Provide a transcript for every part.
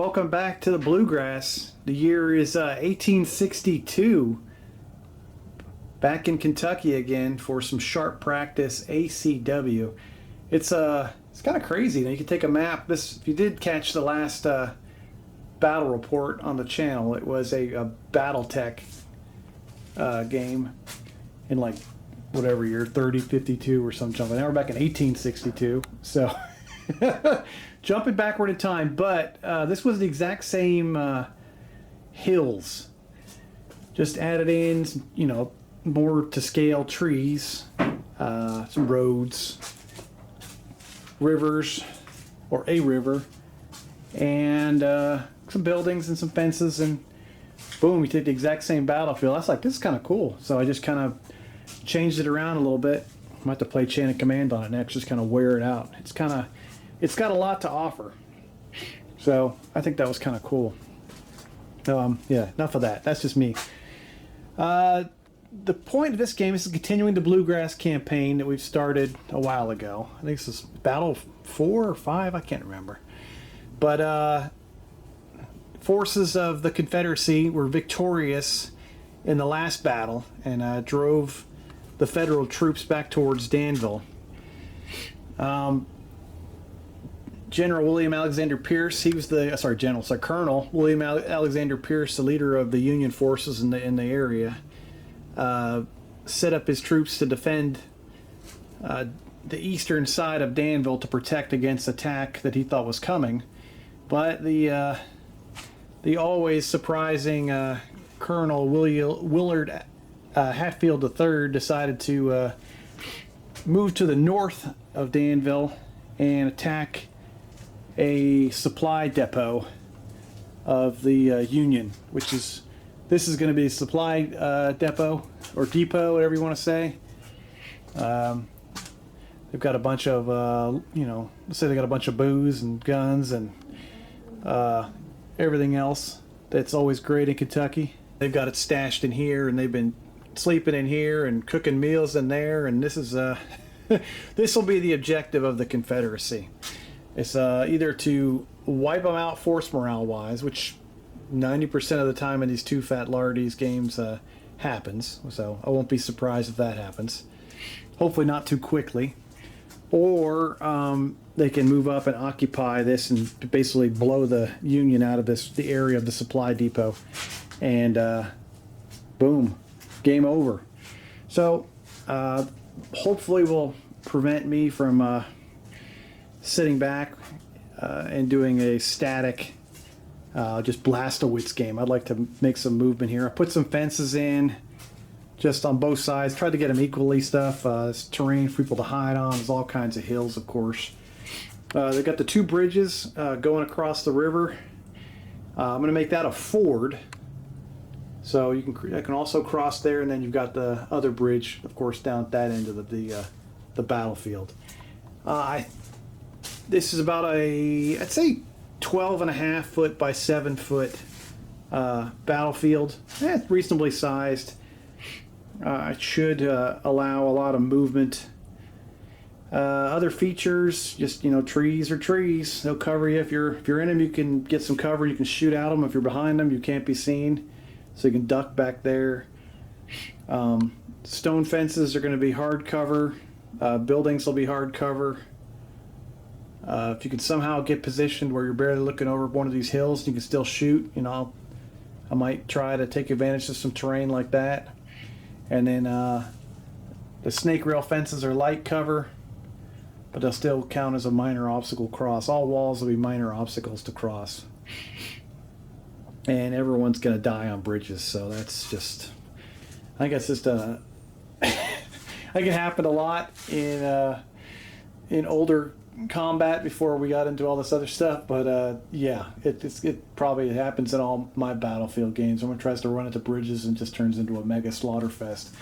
welcome back to the Bluegrass. The year is 1862. Back in Kentucky again for some sharp practice ACW. It's kind of crazy. You can take a map. If you did catch the last battle report on the channel, it was a BattleTech game in like whatever year, 3052 or something. Now we're back in 1862. So jumping backward in time, but this was the exact same hills, just added in, more to scale trees, some roads, rivers, or a river, and some buildings and some fences, and boom, we take the exact same battlefield. I was like, this is kind of cool. So I just kind of changed it around a little bit. I might have to play Chain of Command on it next, just kind of wear it out. It's got a lot to offer. So I think that was kind of cool. Yeah, enough of that. That's just me. The point of this game is continuing the Bluegrass Campaign that we've started a while ago. I think this is Battle 4 or 5, I can't remember. But forces of the Confederacy were victorious in the last battle and drove the Federal troops back towards Danville. General William Alexander Pierce, he was Colonel William Alexander Pierce, the leader of the Union forces in the area, set up his troops to defend the eastern side of Danville to protect against attack that he thought was coming. But the always surprising Colonel Willard Hatfield III decided to move to the north of Danville and attack a supply depot of the Union, this is going to be a supply depot or depot, whatever you want to say. They've got a bunch of, let's say they got a bunch of booze and guns and everything else that's always great in Kentucky. They've got it stashed in here, and they've been sleeping in here and cooking meals in there, and this is this will be the objective of the Confederacy. It's either to wipe them out force morale wise, which 90% of the time in these two fat lardies games happens, so I won't be surprised if that happens. Hopefully not too quickly. Or they can move up and occupy this and basically blow the Union out of the area of the supply depot, and boom, game over. So hopefully will prevent me from sitting back and doing a static just blast-a-wits game. I'd like to make some movement here. I put some fences in just on both sides, tried to get them equally stuff. It's terrain for people to hide on. There's all kinds of hills, of course. They've got the two bridges going across the river. I'm going to make that a ford, so I can also cross there, and then you've got the other bridge, of course, down at that end of the battlefield. This is about I'd say 12.5 foot by 7 foot battlefield. It's reasonably sized. It should allow a lot of movement. Other features, just trees are trees. They'll cover you. If you're in them, you can get some cover. You can shoot at them. If you're behind them, you can't be seen, so you can duck back there. Stone fences are going to be hard cover. Buildings will be hard cover. If you can somehow get positioned where you're barely looking over one of these hills, you can still shoot. I might try to take advantage of some terrain like that. And then the snake rail fences are light cover, but they'll still count as a minor obstacle cross. All walls will be minor obstacles to cross. And everyone's going to die on bridges, so that's just, I think that's just I think it happened a lot in older combat before we got into all this other stuff, but yeah, it probably happens in all my Battlefield games. Someone tries to run into bridges and just turns into a mega slaughter fest,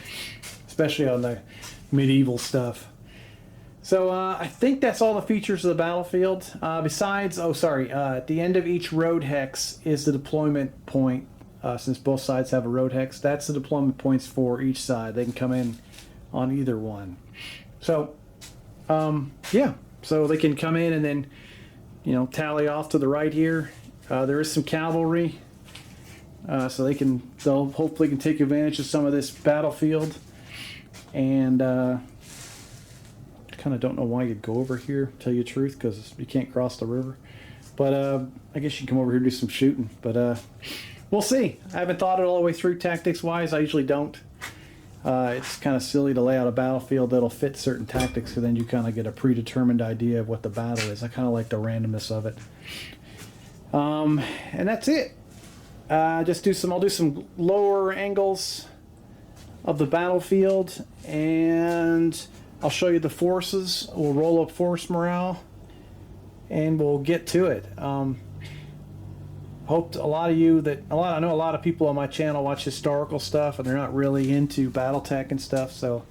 especially on the medieval stuff. So I think that's all the features of the battlefield. Besides, at the end of each road hex is the deployment point. Since both sides have a road hex, that's the deployment points for each side. They can come in on either one. So yeah, so they can come in and then tally off to the right here, There is some cavalry, so they'll hopefully can take advantage of some of this battlefield. And I kind of don't know why you'd go over here, to tell you the truth, because you can't cross the river. But I guess you can come over here and do some shooting. But we'll see. I haven't thought it all the way through tactics-wise. I usually don't. It's kind of silly to lay out a battlefield that'll fit certain tactics, because then you kind of get a predetermined idea of what the battle is. I kind of like the randomness of it. And that's it. I'll do some lower angles of the battlefield, and I'll show you the forces. We'll roll up force morale, and we'll get to it. Hope I know a lot of people on my channel watch historical stuff, and they're not really into BattleTech and stuff. So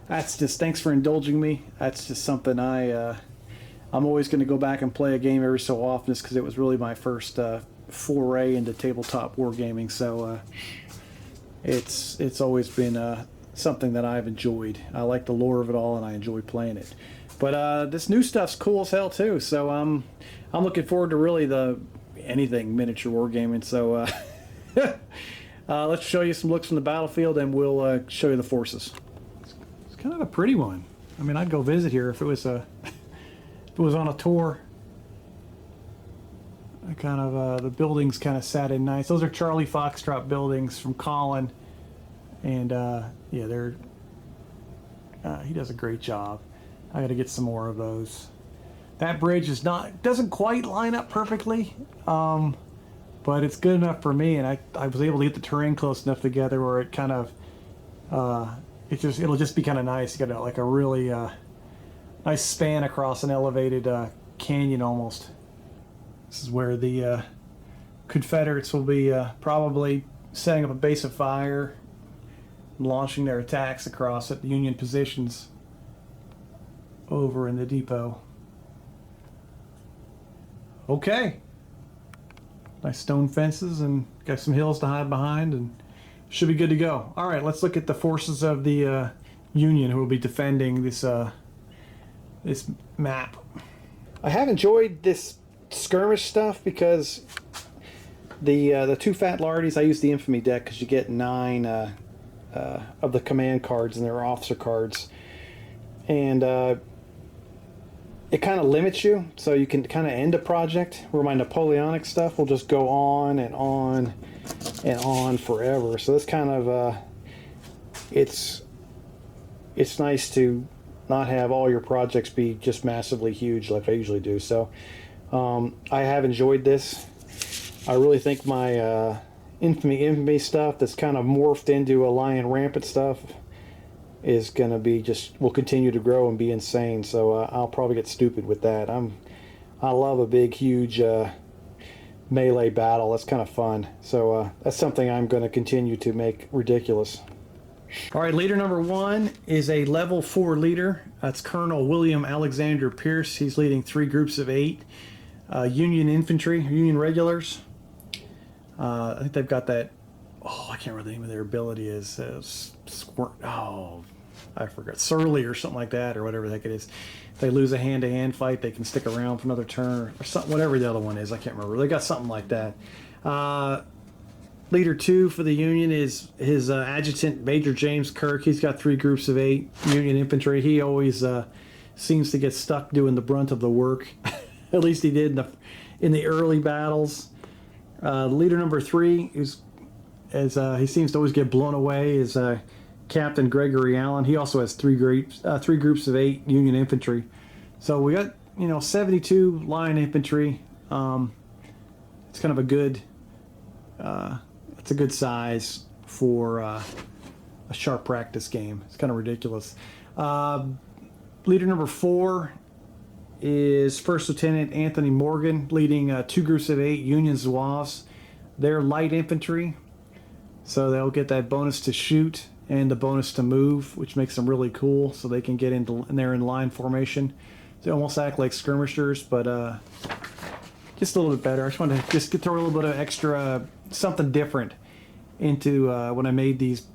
that's just, thanks for indulging me. That's just something I'm always going to go back and play a game every so often, just because it was really my first foray into tabletop wargaming. So it's always been something that I've enjoyed. I like the lore of it all, and I enjoy playing it. But this new stuff's cool as hell too. So I'm looking forward to really anything miniature wargaming. So let's show you some looks from the battlefield, and we'll show you the forces. It's kind of a pretty one. I mean, I'd go visit here if it was on a tour. The buildings kind of sat in nice. Those are Charlie Foxtrot buildings from Colin, and yeah, he does a great job. I got to get some more of those. That bridge doesn't quite line up perfectly, but it's good enough for me, and I was able to get the terrain close enough together where it kind of it'll just be kind of nice. You got like a really nice span across an elevated canyon almost. This is where the Confederates will be probably setting up a base of fire and launching their attacks across at the Union positions over in the depot. Okay. Nice stone fences, and got some hills to hide behind, and should be good to go. All right, let's look at the forces of the Union who will be defending this map. I have enjoyed this skirmish stuff because the two fat lardies, I use the infamy deck because you get 9 of the command cards, and they're officer cards, and it kind of limits you, so you can kind of end a project, where my Napoleonic stuff will just go on and on and on forever. So this kind of it's nice to not have all your projects be just massively huge like I usually do. So I have enjoyed this. I really think my infamy stuff that's kind of morphed into a Lion Rampant stuff is going to be will continue to grow and be insane. So I'll probably get stupid with that. I love a big, huge melee battle. That's kind of fun. So that's something I'm going to continue to make ridiculous. All right, leader number 1 is a level 4 leader. That's Colonel William Alexander Pierce. He's leading 3 groups of 8 Union infantry, Union regulars. I think they've got that. Oh, I can't remember the name of their ability is. I forgot. Surly or something like that, or whatever the heck it is. If they lose a hand-to-hand fight, they can stick around for another turn, or something. Whatever the other one is, I can't remember. They got something like that. Leader 2 for the Union is his adjutant, Major James Kirk. He's got 3 groups of 8 Union infantry. He always seems to get stuck doing the brunt of the work. At least he did in the early battles. Leader number 3 he seems to always get blown away is Captain Gregory Allen. He also has 3 groups of 8 Union infantry. So we got 72 line infantry. It's kind of a good. It's a good size for a sharp practice game. It's kind of ridiculous. Leader number 4 is First Lieutenant Anthony Morgan, leading 2 groups of 8 Union Zouaves. They're light infantry, so they'll get that bonus to shoot and the bonus to move, which makes them really cool. So they can get in there in line formation. They almost act like skirmishers, but just a little bit better. I just wanted to throw a little bit of extra something different into when I made these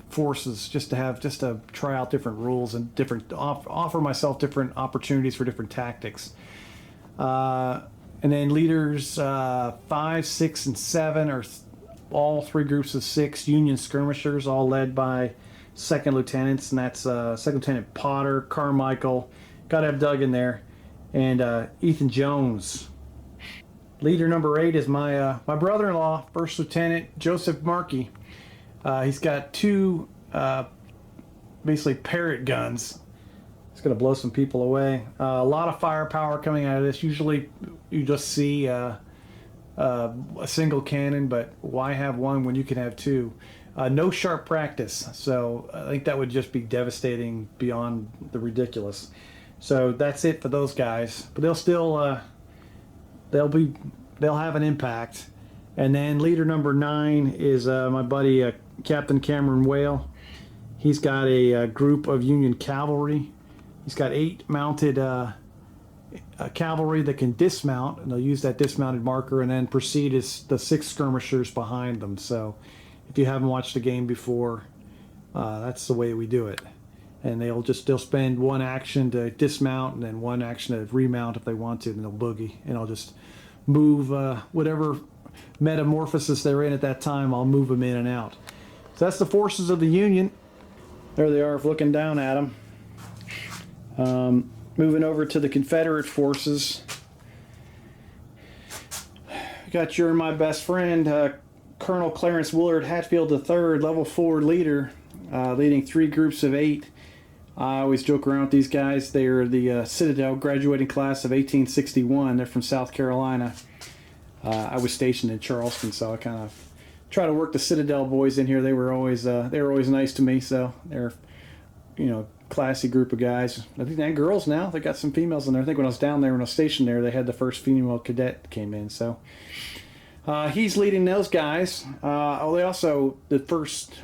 forces, just to try out different rules and offer myself different opportunities for different tactics. And then leaders 5, 6, and 7 are all 3 groups of 6 Union skirmishers, all led by second lieutenants, and that's Second Lieutenant Potter, Carmichael, got to have Doug in there, and Ethan Jones. Leader number 8 is my brother-in-law, First Lieutenant Joseph Markey. He's got 2 basically parrot guns. It's going to blow some people away. A lot of firepower coming out of this. Usually you just see a single cannon, but why have one when you can have 2? No sharp practice, so I think that would just be devastating beyond the ridiculous. So that's it for those guys. But they'll still they'll have an impact. And then leader number 9 is my buddy Captain Cameron Whale. He's got a group of Union cavalry. He's got 8 mounted cavalry that can dismount, and they'll use that dismounted marker and then proceed as the 6 skirmishers behind them. So if you haven't watched the game before, that's the way we do it. And they'll spend 1 action to dismount and then 1 action to remount if they want to, and they'll boogie. And I'll just move whatever metamorphosis they're in at that time, I'll move them in and out. So that's the forces of the Union. There they are looking down at them. Moving over to the Confederate forces. Got your my best friend, Colonel Clarence Willard Hatfield III, level 4 leader, leading 3 groups of 8. I always joke around with these guys. They are the Citadel graduating class of 1861. They're from South Carolina. I was stationed in Charleston, so I kind of try to work the Citadel boys in here. They were always nice to me, so they're, classy group of guys. I think they have girls now. They got some females in there. I think when I was down there, when I was stationed there, they had the first female cadet came in. So he's leading those guys. They also, the first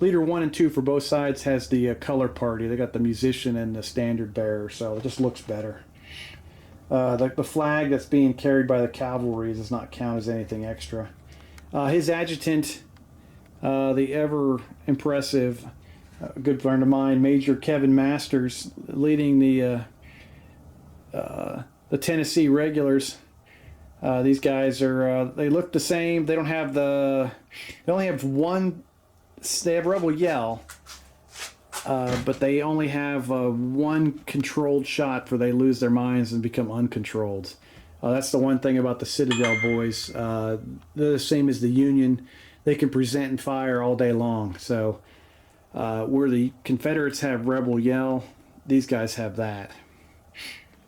leader 1 and 2 for both sides has the color party. They got the musician and the standard bearer, so it just looks better. The flag that's being carried by the cavalry does not count as anything extra. His adjutant, the ever impressive, good friend of mine, Major Kevin Masters, leading the Tennessee regulars. These guys are they look the same. They don't have they only have one. They have Rebel Yell, but they only have 1 controlled shot where they lose their minds and become uncontrolled. That's the one thing about the Citadel boys. They're the same as the Union. They can present and fire all day long. So where the Confederates have Rebel Yell, these guys have that.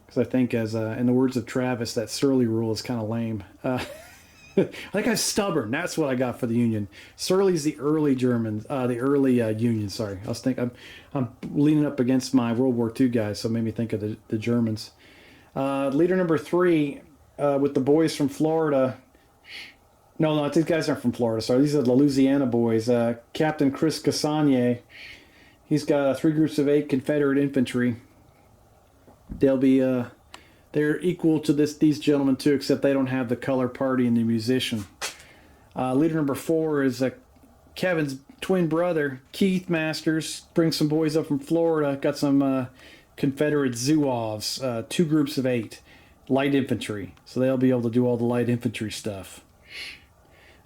Because I think, as in the words of Travis, that Surly rule is kind of lame. I think I'm stubborn. That's what I got for the Union. Surly's the early Germans, the early Union. Sorry, I was thinking I'm leaning up against my World War II guys, so it made me think of the Germans. Leader number 3 with the boys from Florida. No, these guys aren't from Florida. Sorry, these are the Louisiana boys. Captain Chris Cassagne. He's got 3 groups of 8 Confederate infantry. They'll be they're equal to these gentlemen too, except they don't have the color party and the musician. Leader number 4 is Kevin's twin brother, Keith Masters. Brings some boys up from Florida. Got some Confederate Zouaves, 2 groups of 8, light infantry. So they'll be able to do all the light infantry stuff.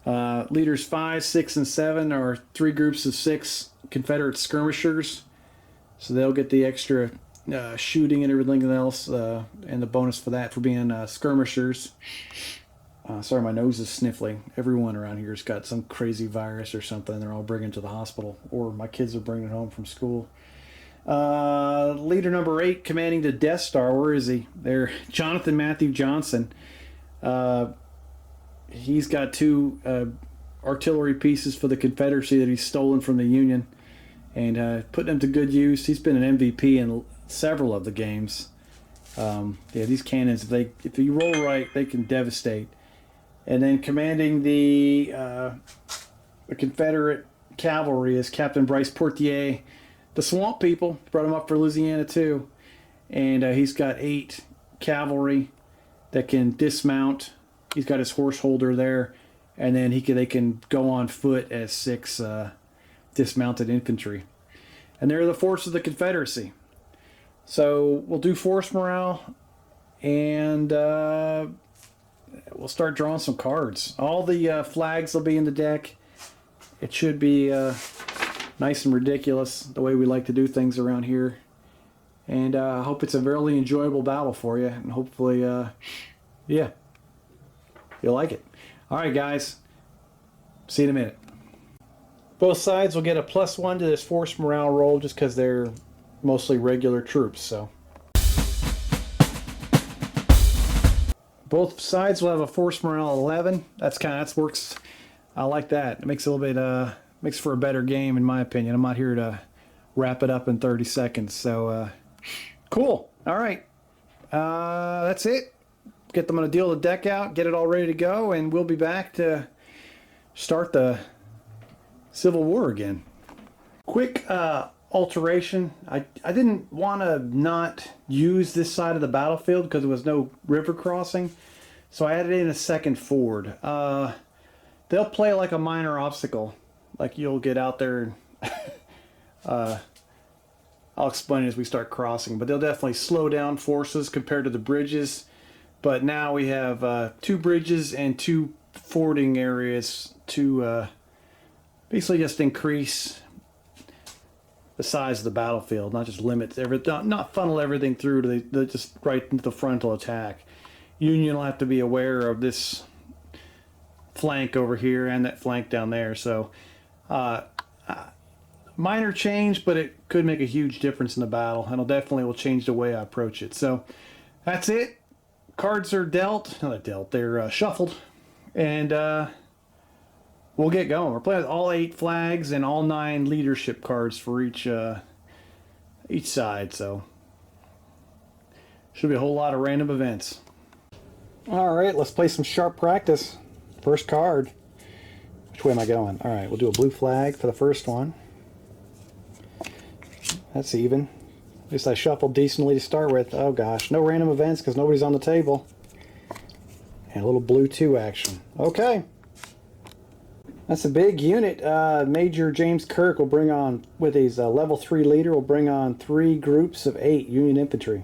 Leaders 5, 6, and 7 are 3 groups of 6 Confederate skirmishers. So they'll get the extra shooting and everything else, and the bonus for that for being skirmishers. Sorry, my nose is sniffling. Everyone around here has got some crazy virus or something. They're all bringing it to the hospital, or my kids are bringing it home from school. Leader number 8, commanding the Death Star. Where is he? There, Jonathan Matthew Johnson. He's got 2 artillery pieces for the Confederacy that he's stolen from the Union, and putting them to good use. He's been an MVP in several of the games. These cannons, if you roll right, they can devastate. And then commanding the Confederate cavalry is Captain Bryce Portier. The Swamp People brought him up for Louisiana too, and he's got 8 cavalry that can dismount. He's got his horse holder there, and then they can go on foot as 6 dismounted infantry. And they're the force of the Confederacy. So we'll do force morale, and we'll start drawing some cards. All the flags will be in the deck. It should be nice and ridiculous, the way we like to do things around here. And I hope it's a very enjoyable battle for you. And hopefully, yeah, you'll like it. All right, guys. See you in a minute. Both sides will get a +1 to this force morale roll just because they're mostly regular troops. So both sides will have a force morale 11. That works. I like that. It makes a little bit makes for a better game in my opinion. I'm not here to wrap it up in 30 seconds. So cool. All right. That's it. Get them on a deal the deck out, get it all ready to go, and we'll be back to start the Civil War again. Quick alteration. I didn't want to not use this side of the battlefield because there was no river crossing, so I added in a second ford. They'll play like a minor obstacle, like you'll get out there and I'll explain it as we start crossing, but they'll definitely slow down forces compared to the bridges. But now we have 2 bridges and 2 fording areas to basically just increase the size of the battlefield, not just limit everything, not funnel everything through to the just right into the frontal attack. Union will have to be aware of this flank over here and that flank down there. So minor change, but it could make a huge difference in the battle, and it definitely will change the way I approach it. So that's it. Cards are dealt. Not dealt. They're shuffled, and we'll get going. We're playing with all 8 flags and all 9 leadership cards for each side. So should be a whole lot of random events. All right, let's play some sharp practice. First card. Which way am I going? All right, we'll do a blue flag for the first one. That's even. At least I shuffled decently to start with. Oh gosh, no random events because nobody's on the table. And a little blue 2 action. Okay. That's a big unit. Major James Kirk will bring on, with his level 3 leader, will bring on 3 groups of 8 Union infantry.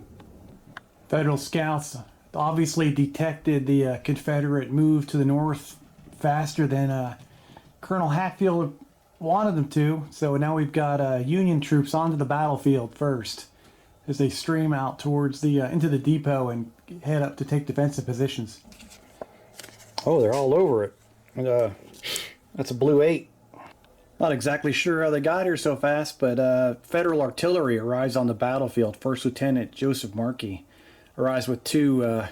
Federal scouts obviously detected the Confederate move to the north faster than Colonel Hatfield wanted them to, so now we've got Union troops onto the battlefield first as they stream out towards the into the depot and head up to take defensive positions. Oh, they're all over it. And, that's a blue 8. Not exactly sure how they got here so fast, but Federal artillery arrives on the battlefield. First Lieutenant Joseph Markey arrives with 2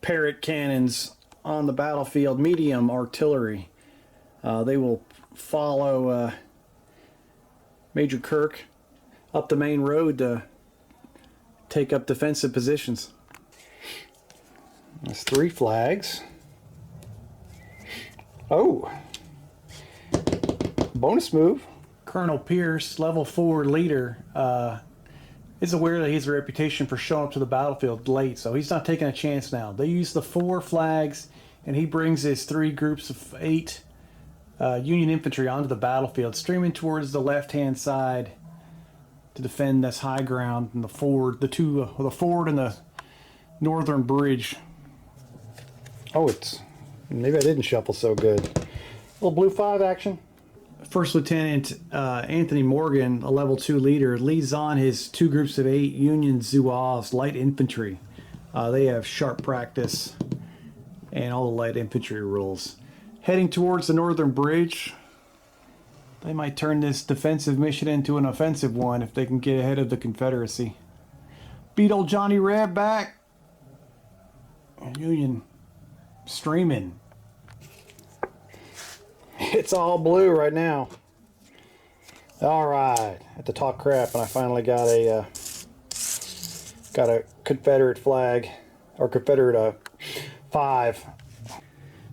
Parrott cannons on the battlefield, medium artillery. They will follow Major Kirk up the main road to take up defensive positions. That's 3 flags. Oh, bonus move. Colonel Pierce, level 4 leader, is aware that he has a reputation for showing up to the battlefield late, so he's not taking a chance now. They use the 4 flags, and he brings his 3 groups of 8 Union infantry onto the battlefield, streaming towards the left-hand side to defend this high ground and the ford, the ford and the northern bridge. Oh, maybe I didn't shuffle so good. A little blue 5 action. First Lieutenant Anthony Morgan, a level 2 leader, leads on his 2 groups of 8 Union Zouaves light infantry. They have sharp practice and all the light infantry rules. Heading towards the northern bridge, they might turn this defensive mission into an offensive one if they can get ahead of the Confederacy. Beat old Johnny Reb back. Union streaming. It's all blue right now. All right, had to talk crap, and I finally got a Confederate flag, or Confederate 5.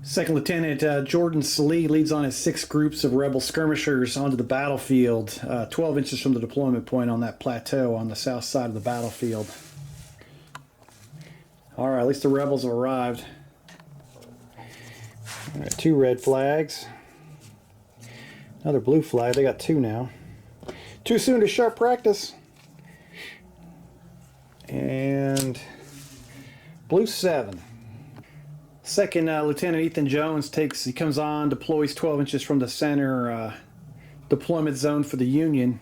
Second Lieutenant Jordan Salee leads on his 6 groups of rebel skirmishers onto the battlefield, 12 inches from the deployment point on that plateau on the south side of the battlefield. All right, at least the rebels have arrived. All right, 2 red flags. Another blue flag. They got 2 now. Too soon to sharp practice. And blue 7. Second Lieutenant Ethan Jones he comes on, deploys 12 inches from the center deployment zone for the Union,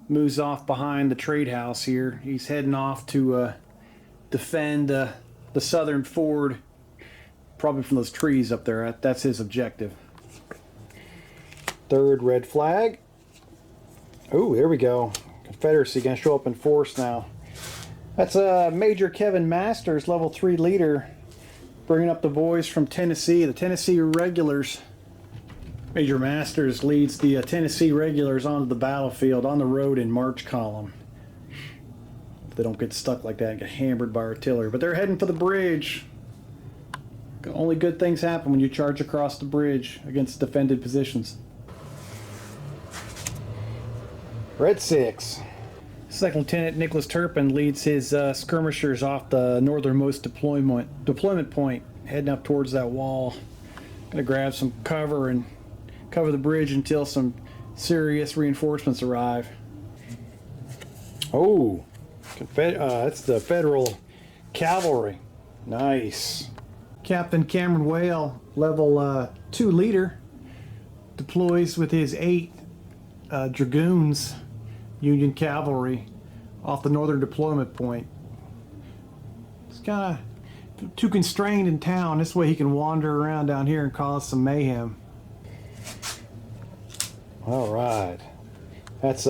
moves off behind the trade house here. He's heading off to defend the southern ford, probably from those trees up there. That's his objective. Third red flag. Oh, there we go. Confederacy gonna show up in force now. That's Major Kevin Masters, level 3 leader, bringing up the boys from Tennessee, the Tennessee Regulars. Major Masters leads the Tennessee Regulars onto the battlefield on the road in march column. They don't get stuck like that and get hammered by artillery. But they're heading for the bridge. Only good things happen when you charge across the bridge against defended positions. Red 6. Second Lieutenant Nicholas Turpin leads his skirmishers off the northernmost deployment point, heading up towards that wall. Gonna grab some cover and cover the bridge until some serious reinforcements arrive. Oh, that's the Federal Cavalry. Nice. Captain Cameron Whale, level 2 leader, deploys with his 8 Dragoons, Union Cavalry, off the northern deployment point. It's kind of too constrained in town. This way he can wander around down here and cause some mayhem. All right. That's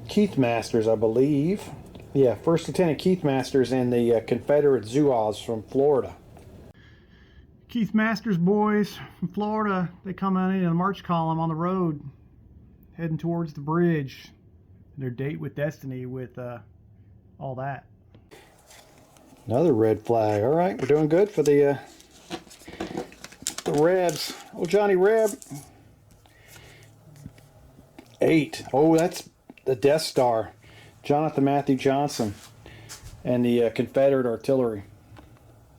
Keith Masters, I believe. Yeah, First Lieutenant Keith Masters and the Confederate Zouaves from Florida. Keith Masters boys from Florida, they come in a march column on the road, heading towards the bridge. Their date with destiny with all that. Another red flag. All right, we're doing good for the Rebs. Oh, Johnny Reb. 8. Oh, that's the Death Star. Jonathan Matthew Johnson and the Confederate artillery.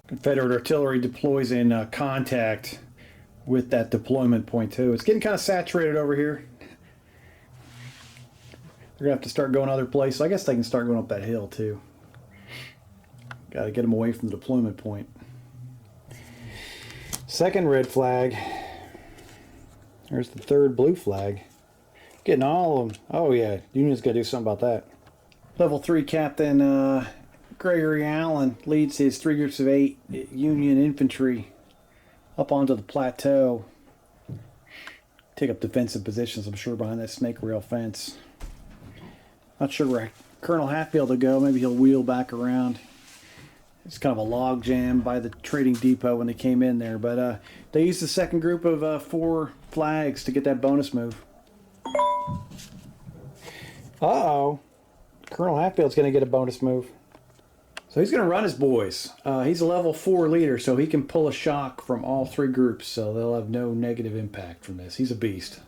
Confederate artillery deploys in contact with that deployment point too. It's getting kind of saturated over here. They're going to have to start going other places. I guess they can start going up that hill too. Got to get them away from the deployment point. Second red flag. There's the third blue flag. Getting all of them. Oh yeah, Union's got to do something about that. Level 3 Captain Gregory Allen leads his 3 groups of 8 Union infantry up onto the plateau. Take up defensive positions, I'm sure, behind that snake rail fence. Not sure where Colonel Hatfield will go. Maybe he'll wheel back around. It's kind of a log jam by the trading depot when they came in there. But they used the second group of 4 flags to get that bonus move. Uh-oh. Colonel Hatfield's going to get a bonus move. So he's going to run his boys. He's a level 4 leader, so he can pull a shock from all 3 groups. So they'll have no negative impact from this. He's a beast.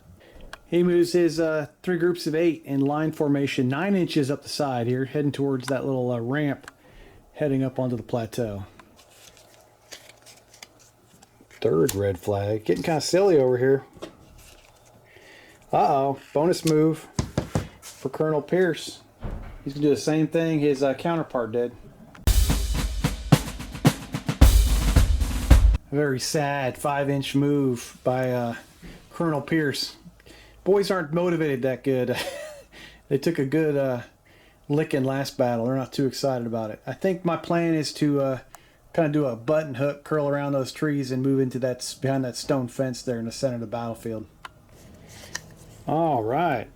He moves his 3 groups of 8 in line formation 9 inches up the side here, heading towards that little ramp, heading up onto the plateau. Third red flag. Getting kind of silly over here. Uh-oh. Bonus move for Colonel Pierce. He's going to do the same thing his counterpart did. A very sad 5-inch move by Colonel Pierce. Boys aren't motivated that good. They took a good licking last battle. They're not too excited about it. I think my plan is to kind of do a button hook, curl around those trees, and move into that behind that stone fence there in the center of the battlefield. All right.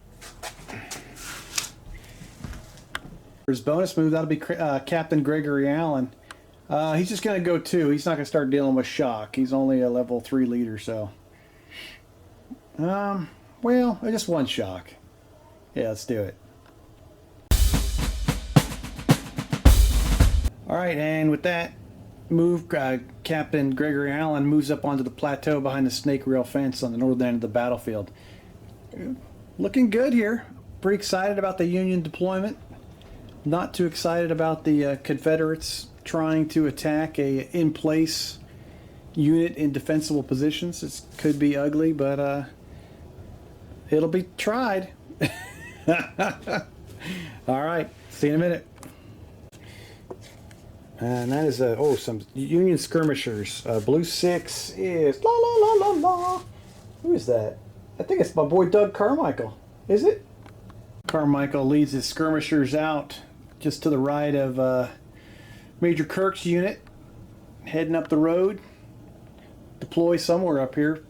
For his bonus move, that'll be Captain Gregory Allen. He's just going to go 2. He's not going to start dealing with shock. He's only a level 3 leader, so. Well, just 1 shock. Yeah, let's do it. All right, and with that move, Captain Gregory Allen moves up onto the plateau behind the snake rail fence on the northern end of the battlefield. Looking good here. Pretty excited about the Union deployment. Not too excited about the Confederates trying to attack a in-place unit in defensible positions. It could be ugly, but it'll be tried. All right, see you in a minute. And that is some Union skirmishers. Blue 6 is la la la la la. Who is that? I think it's my boy Doug Carmichael. Is it? Carmichael leads his skirmishers out just to the right of Major Kirk's unit, heading up the road. Deploy somewhere up here.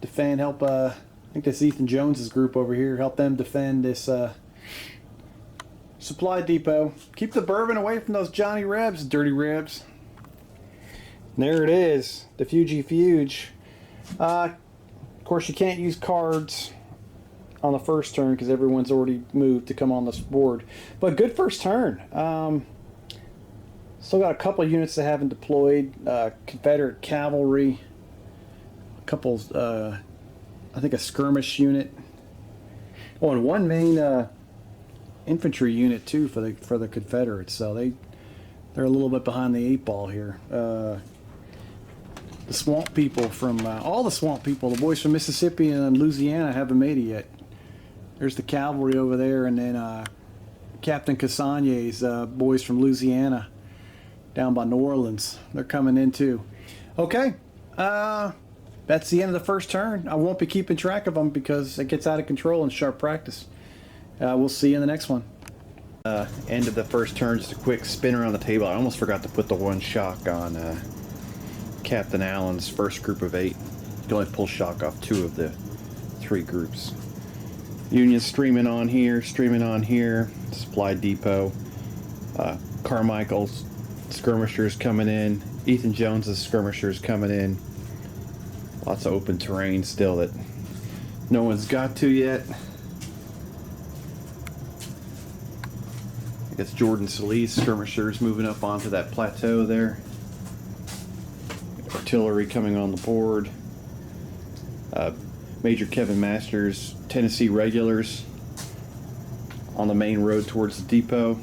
Defend, help. I think that's Ethan Jones's group over here. Help them defend this supply depot. Keep the bourbon away from those Johnny Rebs, dirty Rebs. And there it is, the Fuge. Of course, you can't use cards on the first turn because everyone's already moved to come on this board. But good first turn. Still got a couple of units that haven't deployed. Confederate cavalry. A couple, I think a skirmish unit. Oh, and one main infantry unit too for the Confederates. So they're a little bit behind the 8 ball here. The swamp people from all the swamp people, the boys from Mississippi and Louisiana haven't made it yet. There's the cavalry over there, and then Captain Cassagne's boys from Louisiana down by New Orleans. They're coming in too. Okay, that's the end of the first turn. I won't be keeping track of them because it gets out of control in sharp practice. We'll see you in the next one. End of the first turn, just a quick spin around the table. I almost forgot to put the one shock on Captain Allen's first group of 8. You can only pull shock off 2 of the 3 groups. Union streaming on here, supply depot. Carmichael's skirmishers coming in. Ethan Jones's skirmishers coming in. Lots of open terrain still that no one's got to yet. I guess Jordan Sallee's skirmishers moving up onto that plateau there. Artillery coming on the board. Major Kevin Masters' Tennessee regulars on the main road towards the depot.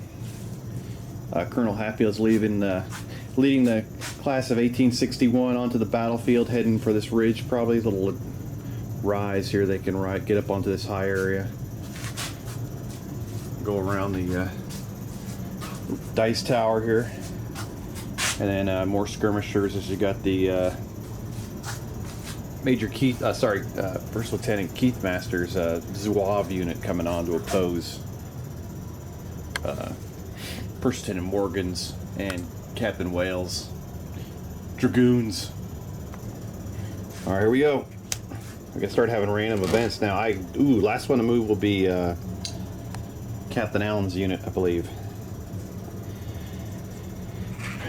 Colonel Hatfield's leading the class of 1861 onto the battlefield, heading for this ridge, probably a little rise here. They can get up onto this high area, go around the dice tower here, and then more skirmishers as you got the Major Keith, First Lieutenant Keith Masters' Zouave unit coming on to oppose First Lieutenant Morgan's and Captain Wales Dragoons. All right, here we go. We can start having random events now. Last one to move will be Captain Allen's unit, I believe.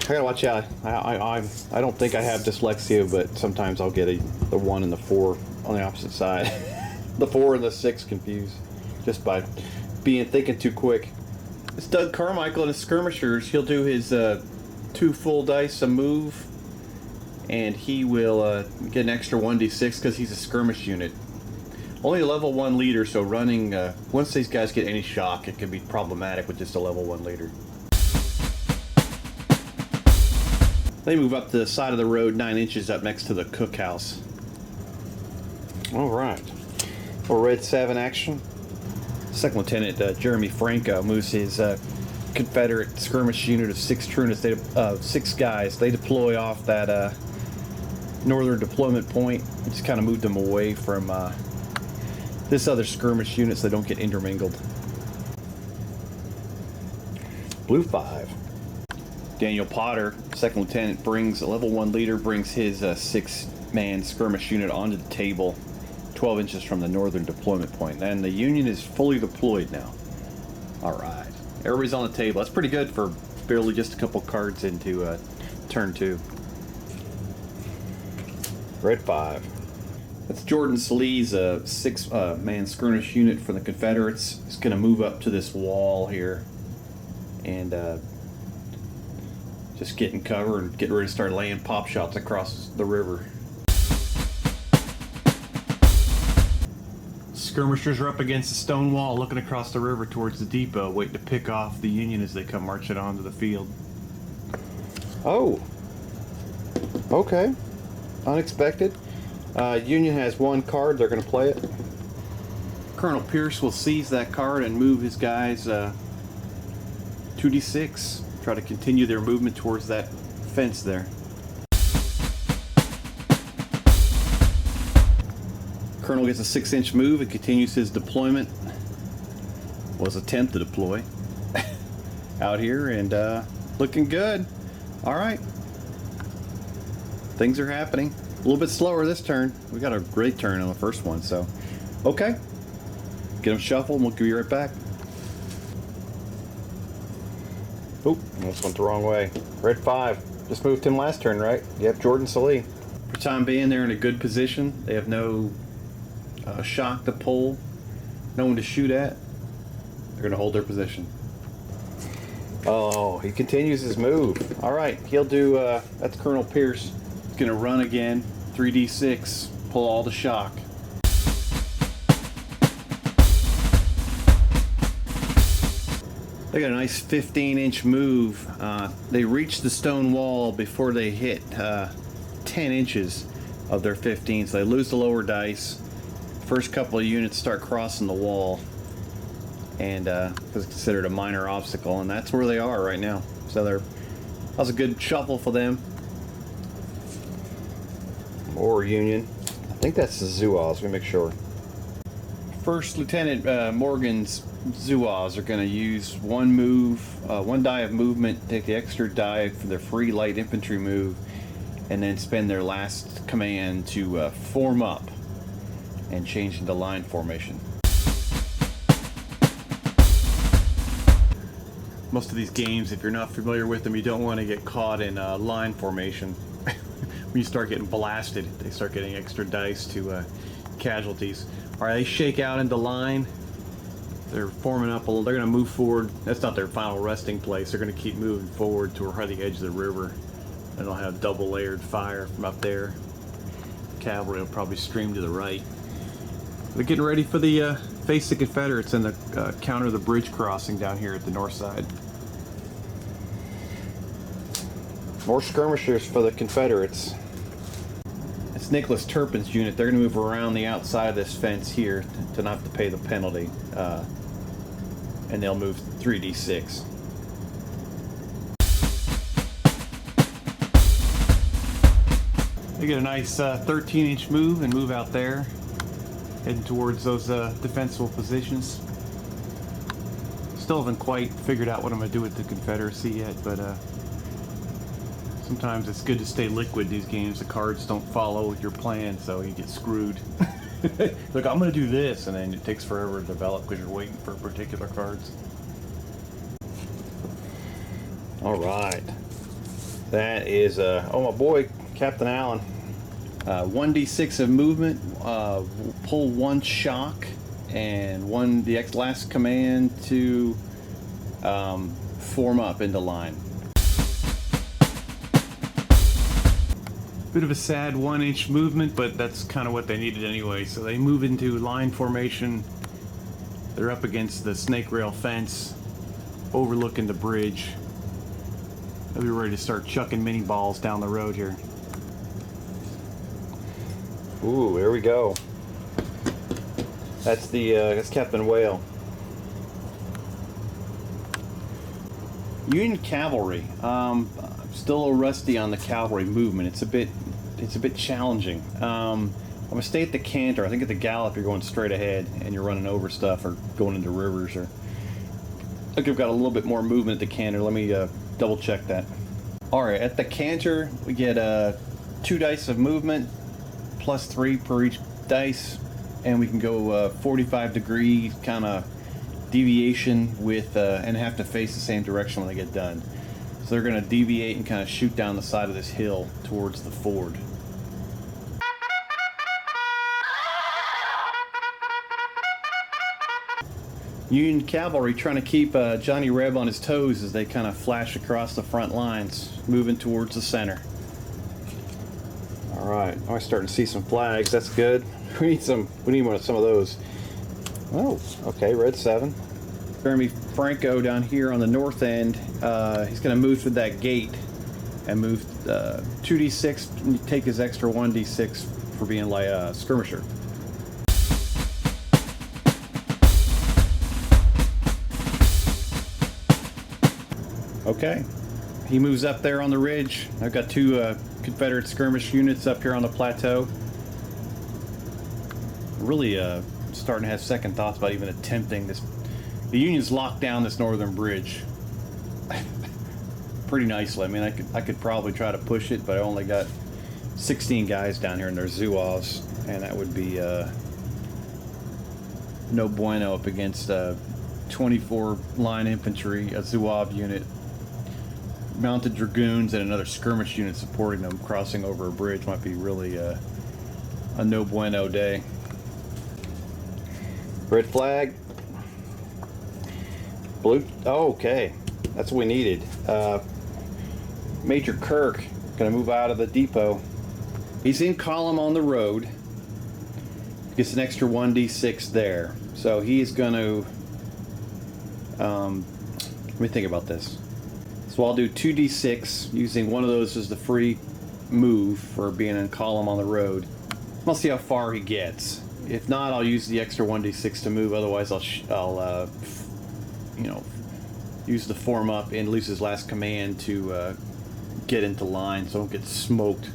I gotta watch out. I don't think I have dyslexia, but sometimes I'll get the 1 and the 4 on the opposite side. The 4 and the 6 confused just by thinking too quick. It's Doug Carmichael and his skirmishers. He'll do his 2 full dice a move, and he will get an extra 1d6 because he's a skirmish unit. Only a level 1 leader, so running once these guys get any shock, it can be problematic with just a level 1 leader. They move up to the side of the road 9 inches up next to the cookhouse. Alright. Or Red 7 action. Second Lieutenant Jeremy Franco moves his Confederate skirmish unit of 6 troopers, 6 guys. They deploy off that northern deployment point. We just kind of moved them away from this other skirmish unit so they don't get intermingled. Blue 5. Daniel Potter, Second Lieutenant, brings a level 1 leader, brings his 6-man skirmish unit onto the table 12 inches from the northern deployment point. And the Union is fully deployed now. Alright. Everybody's on the table. That's pretty good for barely just a couple cards into turn 2. Red 5. That's Jordan Sallee's 6-man skirmish unit for the Confederates. It's going to move up to this wall here and just getting cover and getting ready to start laying pop shots across the river. Skirmishers are up against the stone wall looking across the river towards the depot, waiting to pick off the Union as they come marching onto the field. Oh. Okay. Unexpected. Union has 1 card. They're going to play it. Colonel Pierce will seize that card and move his guys 2d6. try to continue their movement towards that fence there. Colonel gets a 6-inch move and continues his deployment. Was attempt to deploy out here, and looking good. All right, things are happening. A little bit slower this turn. We got a great turn on the first one, so okay. Get them shuffled and we'll be right back. Oop, almost went the wrong way. Red 5. Just moved him last turn, right? Yep, Jordan Salee. For the time being, they're in a good position. They have no shock to pull, no one to shoot at. They're going to hold their position. Oh, he continues his move. All right, he'll do, that's Colonel Pierce. He's going to run again, 3d6, pull all the shock. They got a nice 15-inch move. They reach the stone wall before they hit 10 inches of their 15, so they lose the lower dice. First couple of units start crossing the wall, and it's considered a minor obstacle, and that's where they are right now. So that was a good shuffle for them. More Union. I think that's the Zouaves. Let me make sure. First Lieutenant Morgan's Zouaves are going to use one move, one die of movement, take the extra die for their free light infantry move, and then spend their last command to form up and change into line formation. Most of these games, if you're not familiar with them, you don't want to get caught in line formation. When you start getting blasted, they start getting extra dice to casualties. All right, they shake out into line. They're forming up. They're going to move forward. That's not their final resting place. They're going to keep moving forward toward the edge of the river. And they'll have double layered fire from up there. Cavalry will probably stream to the right. They're getting ready for the face the Confederates and the counter the bridge crossing down here at the north side. More skirmishers for the Confederates. It's Nicholas Turpin's unit. They're going to move around the outside of this fence here to not have to pay the penalty. And they'll move 3d6. They get a nice 13-inch move and move out there, heading towards those defensible positions. Still haven't quite figured out what I'm going to do with the Confederacy yet, but sometimes it's good to stay liquid in these games. The cards don't follow your plan, so you get screwed. Look, I'm going to do this, and then it takes forever to develop because you're waiting for particular cards. All right. That is, oh my boy, Captain Allen. 1d6 of movement, pull one shock, and the last command to form up into line. Bit of a sad 1-inch movement, but that's kind of what they needed anyway. So they move into line formation. They're up against the snake rail fence, overlooking the bridge. They'll be ready to start chucking mini balls down the road here. Ooh, there we go. That's that's Captain Whale. Union cavalry. I'm still a little rusty on the cavalry movement. It's a bit challenging. I'm gonna stay at the canter. I think at the gallop you're going straight ahead and you're running over stuff or going into rivers. Or I think I've got a little bit more movement at the canter. Let me double check that. All right, at the canter we get 2 dice of movement, +3 per each dice, and we can go 45-degree kind of deviation with and have to face the same direction when they get done. So they're going to deviate and kind of shoot down the side of this hill towards the ford. Union cavalry trying to keep Johnny Reb on his toes as they kind of flash across the front lines, moving towards the center. All right, I'm starting to see some flags. That's good. We need some of those. Oh, okay, red 7. Jeremy Franco down here on the north end. He's going to move through that gate and move 2d6 and take his extra 1d6 for being like a skirmisher. Okay. He moves up there on the ridge. I've got two Confederate skirmish units up here on the plateau. Really starting to have second thoughts about even attempting this. The Union's locked down this northern bridge pretty nicely. I mean, I could probably try to push it, but I only got 16 guys down here, and they're Zouaves, and that would be no bueno up against 24 line infantry, a Zouave unit, mounted dragoons, and another skirmish unit supporting them. Crossing over a bridge might be really a no bueno day. Red flag. Blue. Oh, okay, that's what we needed. Major Kirk gonna move out of the depot. He's in column on the road. Gets an extra 1d6 there, so he's gonna. Let me think about this. So I'll do 2d6 using one of those as the free move for being in column on the road. I'll see how far he gets. If not, I'll use the extra 1d6 to move. Otherwise, I'll you know, use the form up and lose his last command to get into line, so I don't get smoked.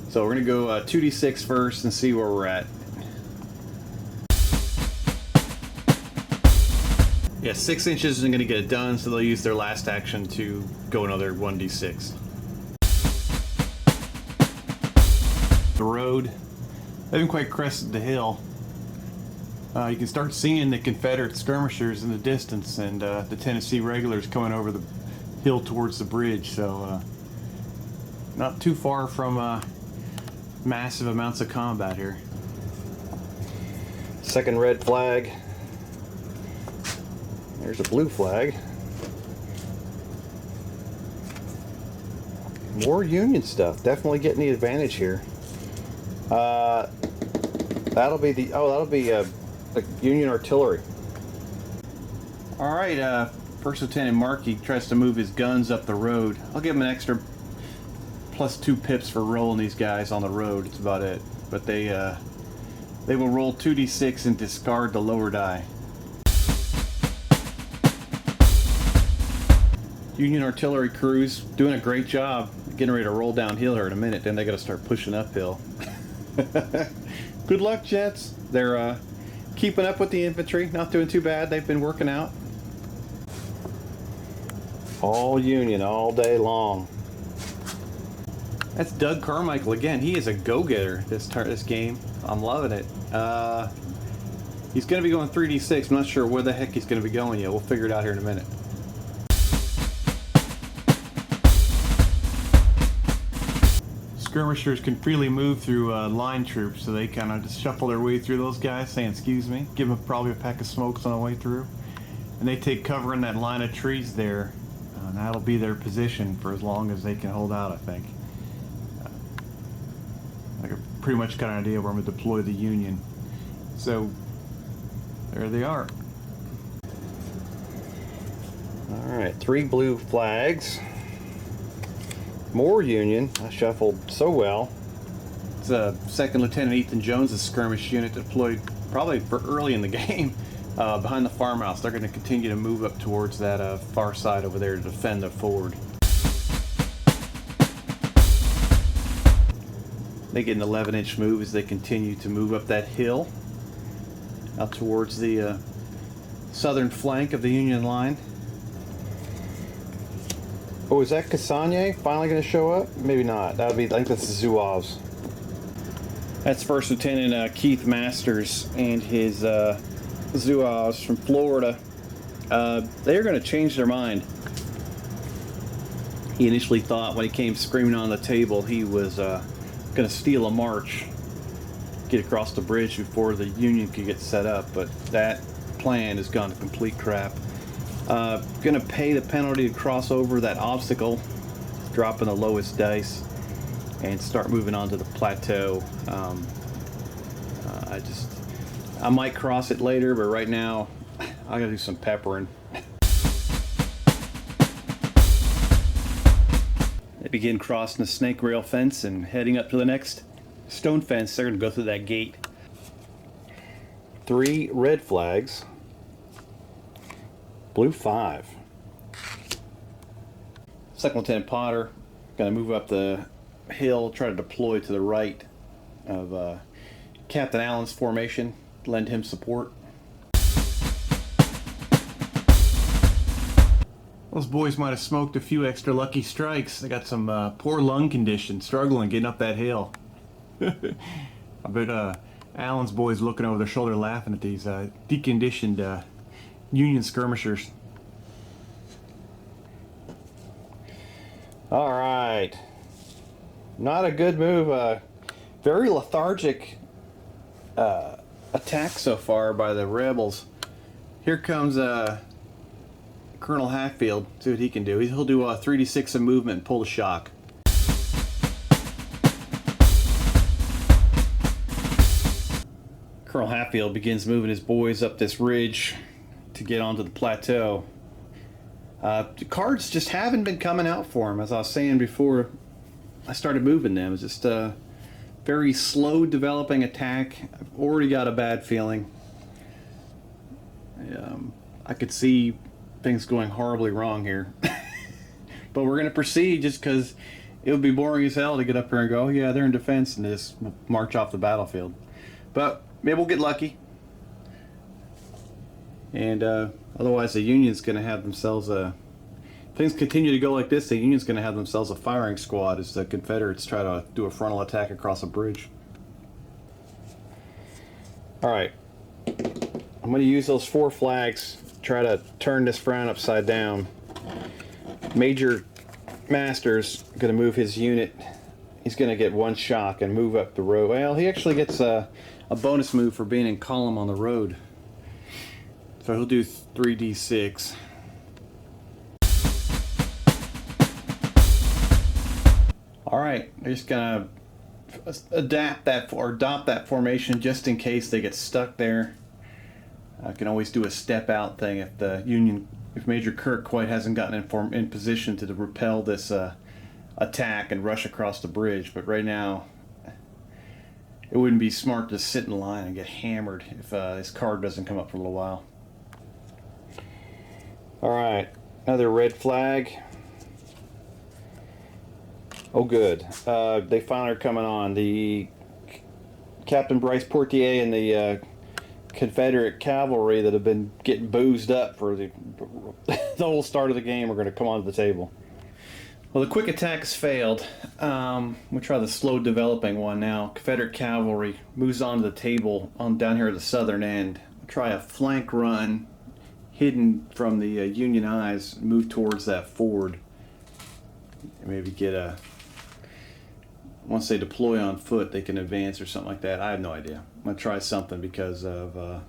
So we're gonna go 2d6 first and see where we're at. Yeah, 6 inches isn't gonna get it done, so they'll use their last action to go another 1d6. The road, they haven't quite crested the hill. You can start seeing the Confederate skirmishers in the distance, and the Tennessee regulars coming over the hill towards the bridge. So not too far from massive amounts of combat here. Second red flag. There's a blue flag. More Union stuff. Definitely getting the advantage here. That'll be the Union artillery. All right, First Lieutenant Markey tries to move his guns up the road. I'll give him an extra +2 pips for rolling these guys on the road. It's about it. But they will roll 2d6 and discard the lower die. Union artillery crews doing a great job. Getting ready to roll downhill here in a minute. Then they got to start pushing uphill. Good luck, gents. They're keeping up with the infantry. Not doing too bad. They've been working out. All Union all day long. That's Doug Carmichael again. He is a go-getter this game. I'm loving it. He's going to be going 3d6. I'm not sure where the heck he's going to be going yet. We'll figure it out here in a minute. Skirmishers can freely move through line troops, so they kind of just shuffle their way through those guys, saying excuse me, give them probably a pack of smokes on the way through, and they take cover in that line of trees there, and that'll be their position for as long as they can hold out, I think. I can pretty much got an idea where I'm going to deploy the Union. So there they are. Alright, 3 blue flags. More Union. I shuffled so well. It's Second Lieutenant Ethan Jones' skirmish unit deployed probably for early in the game behind the farmhouse. They're going to continue to move up towards that far side over there to defend the ford. They get an 11-inch move as they continue to move up that hill out towards the southern flank of the Union line. Oh, is that Cassagne finally going to show up? Maybe not. That would be. I think that's the Zouaves. That's First Lieutenant Keith Masters and his Zouaves from Florida. They're going to change their mind. He initially thought when he came screaming on the table he was going to steal a march, get across the bridge before the Union could get set up, but that plan has gone to complete crap. Gonna pay the penalty to cross over that obstacle, dropping the lowest dice, and start moving on to the plateau. I might cross it later, but right now I gotta do some peppering. They begin crossing the snake rail fence and heading up to the next stone fence. They're gonna go through that gate. 3 red flags. Blue 5. Second Lieutenant Potter, going to move up the hill, try to deploy to the right of Captain Allen's formation, lend him support. Those boys might have smoked a few extra lucky strikes. They got some poor lung condition, struggling getting up that hill. I bet Allen's boys looking over their shoulder laughing at these deconditioned Union skirmishers. All right. Not a good move. Very lethargic attack so far by the rebels. Here comes Colonel Hatfield. See what he can do. He'll do a 3d6 of movement and pull the shock. Colonel Hatfield begins moving his boys up this ridge to get onto the plateau. The cards just haven't been coming out for him, as I was saying before I started moving them. It's just a very slow developing attack. I've already got a bad feeling. I could see things going horribly wrong here. But we're going to proceed just because it would be boring as hell to get up here and go, oh, yeah, they're in defense, and just march off the battlefield. But maybe we'll get lucky. And otherwise the Union's going to have themselves a... If things continue to go like this, the Union's going to have themselves a firing squad as the Confederates try to do a frontal attack across a bridge. Alright. I'm going to use those 4 flags to try to turn this front upside down. Major Masters going to move his unit. He's going to get 1 shock and move up the road. Well, he actually gets a bonus move for being in column on the road. So he'll do 3d6. Alright, they're just gonna adopt that formation just in case they get stuck there. I can always do a step out thing if the Union, if Major Kirk quite hasn't gotten in position to repel this attack and rush across the bridge. But right now, it wouldn't be smart to sit in line and get hammered if this card doesn't come up for a little while. Alright, another red flag. Oh good, they finally are coming on. The Captain Bryce Portier and the Confederate cavalry that have been getting boozed up for the whole start of the game are going to come onto the table. Well, the quick attacks failed. We'll try the slow developing one now. Confederate cavalry moves onto the table down here at the southern end. We'll try a flank run hidden from the Union eyes, move towards that ford. Maybe get a... Once they deploy on foot, they can advance or something like that. I have no idea. I'm going to try something because of...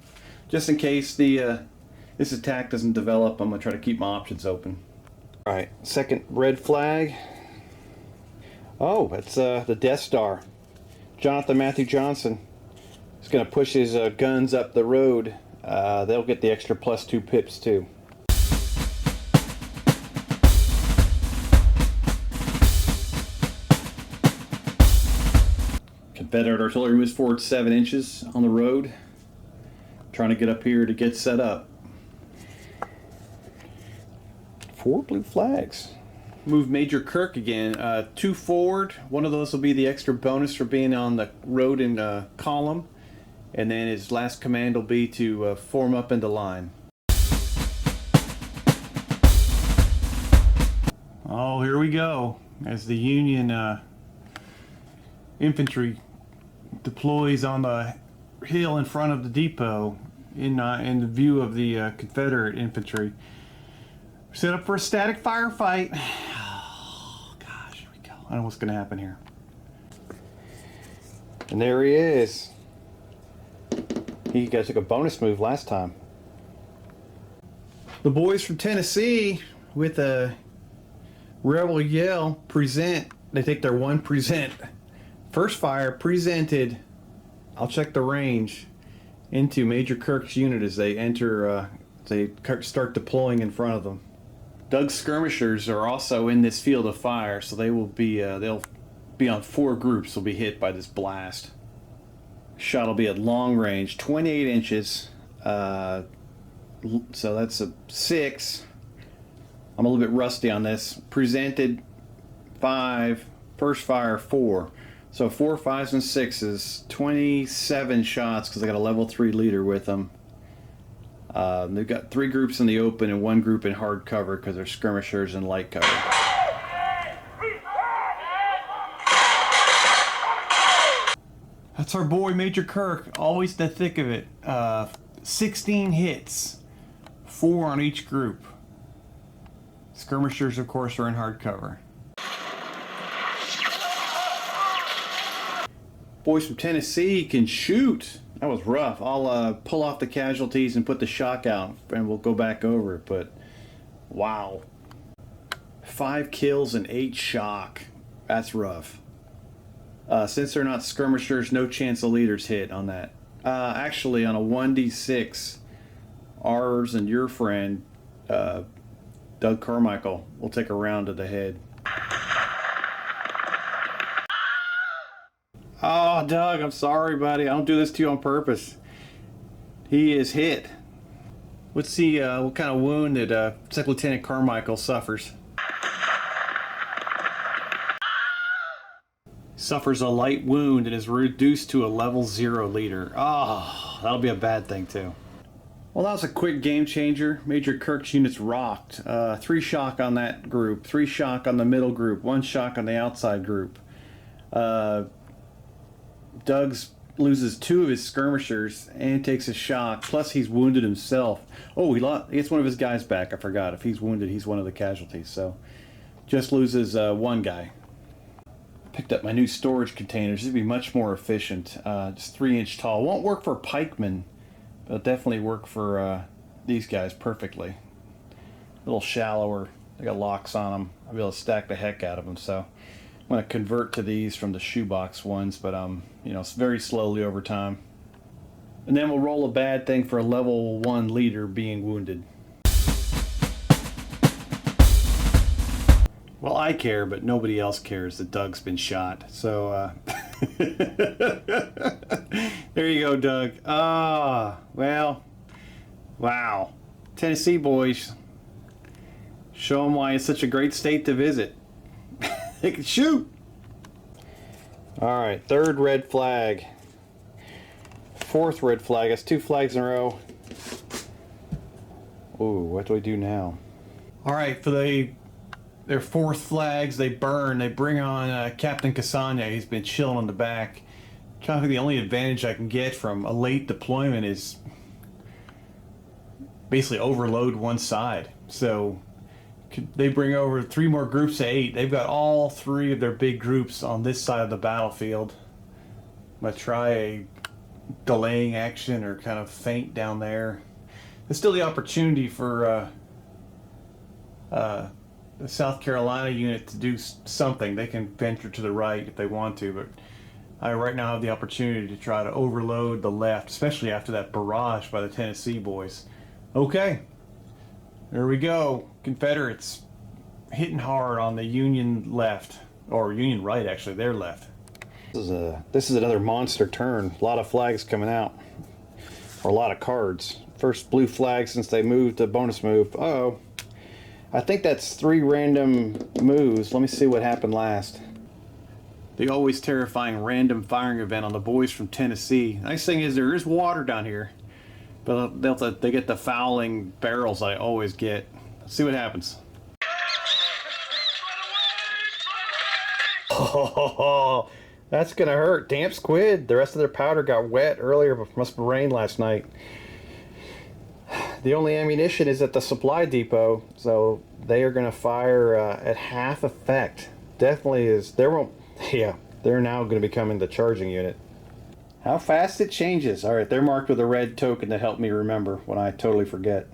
just in case this attack doesn't develop, I'm going to try to keep my options open. Alright, second red flag. Oh, that's the Death Star. Jonathan Matthew Johnson is going to push his guns up the road. They'll get the extra +2 pips too. Confederate artillery moves forward 7 inches on the road, trying to get up here to get set up. 4 blue flags. Move Major Kirk again. 2 forward. One of those will be the extra bonus for being on the road in column. And then his last command will be to form up into line. Oh, here we go. As the Union infantry deploys on the hill in front of the depot in the view of the Confederate infantry. Set up for a static firefight. Oh, gosh, here we go. I don't know what's going to happen here. And there he is. He guys took a bonus move last time. The boys from Tennessee with a rebel yell present. They take their 1 present. First fire presented. I'll check the range into Major Kirk's unit as they enter. They start deploying in front of them. Doug's skirmishers are also in this field of fire, so they will be. They'll be on 4 groups. Will be hit by this blast. Shot will be at long range, 28 inches. So that's a 6. I'm a little bit rusty on this. Presented 5, first fire 4. So 4, 5s, and 6s, 27 shots because I got a level 3 leader with them. They've got 3 groups in the open and 1 group in hard cover because they're skirmishers and light cover. That's our boy Major Kirk, always in the thick of it. 16 hits, 4 on each group. Skirmishers, of course, are in hard cover. Boys from Tennessee can shoot. That was rough. I'll pull off the casualties and put the shock out, and we'll go back over it. But wow, 5 kills and 8 shock. That's rough. Since they're not skirmishers, no chance of leaders hit on that. Actually, on a 1d6, ours and your friend, Doug Carmichael, will take a round to the head. Oh, Doug, I'm sorry, buddy. I don't do this to you on purpose. He is hit. Let's see what kind of wound that Second Lieutenant Carmichael suffers. Suffers a light wound and is reduced to a level 0 leader. Oh, that'll be a bad thing too. Well, that was a quick game changer. Major Kirk's units rocked. 3 shock on that group, 3 shock on the middle group, 1 shock on the outside group. Doug's loses 2 of his skirmishers and takes a shock. Plus, he's wounded himself. Oh, he gets one of his guys back. I forgot. If he's wounded, he's one of the casualties. So, just loses 1 guy. Picked up my new storage containers. This would be much more efficient. Just 3-inch tall. Won't work for pikemen, but it'll definitely work for these guys perfectly. A little shallower. They got locks on them. I'll be able to stack the heck out of them. So, I'm going to convert to these from the shoebox ones, but you know, it's very slowly over time. And then we'll roll a bad thing for a level 1 leader being wounded. Well, I care, but nobody else cares that Doug's been shot. So, there you go, Doug. Well, wow. Tennessee boys. Show them why it's such a great state to visit. They can shoot. All right, 3rd red flag. 4th red flag. That's 2 flags in a row. Ooh, what do we do now? All right, for their 4th flags, they burn. They bring on Captain Casania. He's been chilling on the back. I'm trying to think the only advantage I can get from a late deployment is basically overload one side. So they bring over 3 more groups of 8. They've got all 3 of their big groups on this side of the battlefield. I'm going to try a delaying action or kind of feint down there. There's still the opportunity for the South Carolina unit to do something. They can venture to the right if they want to, but I right now have the opportunity to try to overload the left, especially after that barrage by the Tennessee boys. Okay, there we go. Confederates hitting hard on the Union left, or Union right actually, their left. This is another monster turn. A lot of flags coming out, or a lot of cards. First blue flag since they moved to bonus move. Uh-oh. I think that's 3 random moves. Let me see what happened last. The always terrifying random firing event on the boys from Tennessee. Nice thing is there is water down here, but they get the fouling barrels I always get. Let's see what happens. Oh, that's gonna hurt. Damp squid. The rest of their powder got wet earlier, but must have rained last night. The only ammunition is at the supply depot, so they are going to fire at half effect. Definitely is. Yeah, they're now going to be becoming the charging unit. How fast it changes. All right, they're marked with a red token to help me remember when I totally forget.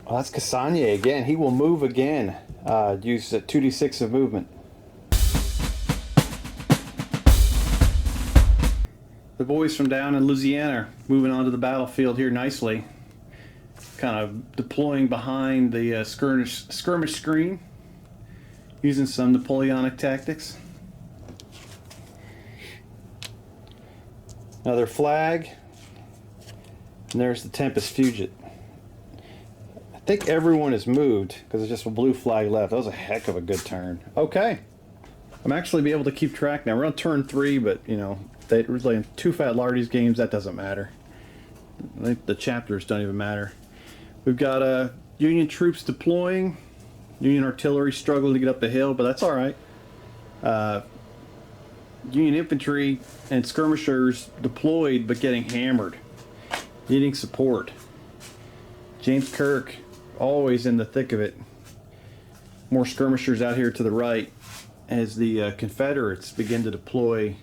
Oh, that's Casania again. He will move again. Use 2d6 of movement. The boys from down in Louisiana are moving onto the battlefield here nicely. Kind of deploying behind the skirmish screen. Using some Napoleonic tactics. Another flag. And there's the Tempest Fugit. think everyone has moved because there's just a blue flag left. That was a heck of a good turn. Okay. I'm actually be able to keep track now. We're on turn 3, but you know, we're playing 2 Fat Lardies games. That doesn't matter. I think the chapters don't even matter. We've got Union troops deploying. Union artillery struggling to get up the hill, but that's all right. Union infantry and skirmishers deployed, but getting hammered, needing support. James Kirk, always in the thick of it. More skirmishers out here to the right as the Confederates begin to deploy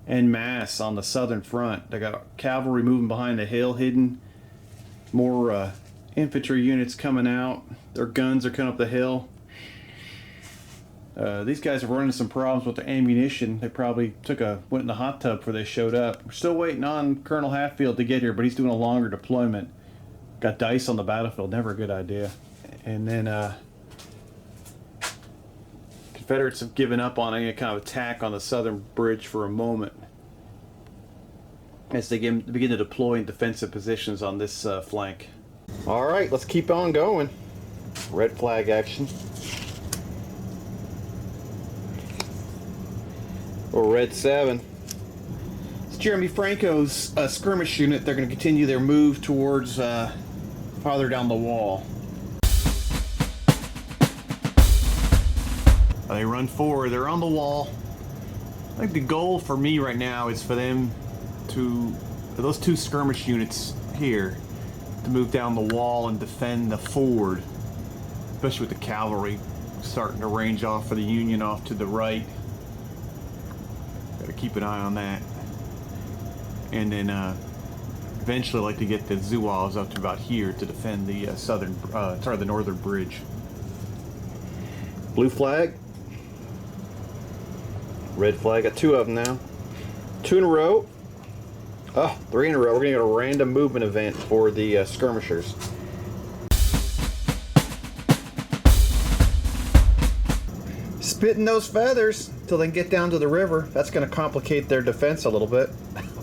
en masse on the southern front. They got cavalry moving behind the hill, hidden. More infantry units coming out. Their guns are coming up the hill. These guys are running some problems with the ammunition. They probably went in the hot tub before they showed up. We're still waiting on Colonel Hatfield to get here, but he's doing a longer deployment. Got dice on the battlefield, never a good idea. And then Confederates have given up on any kind of attack on the southern bridge for a moment as they begin to deploy in defensive positions on this flank. All right, let's keep on going. Red flag action. Or Red 7. It's Jeremy Franco's skirmish unit. They're going to continue their move towards farther down the wall. They run forward. They're on the wall. I think the goal for me right now is for them for those 2 skirmish units here, to move down the wall and defend the ford, especially with the cavalry starting to range off for the Union off to the right. Gotta keep an eye on that. And then eventually I'd like to get the Zouaves up to about here to defend the the northern bridge. Blue flag. Red flag. Got 2 of them now. 2 in a row. Oh, 3 in a row. We're gonna get a random movement event for the skirmishers. Spitting those feathers till they can get down to the river. That's going to complicate their defense a little bit.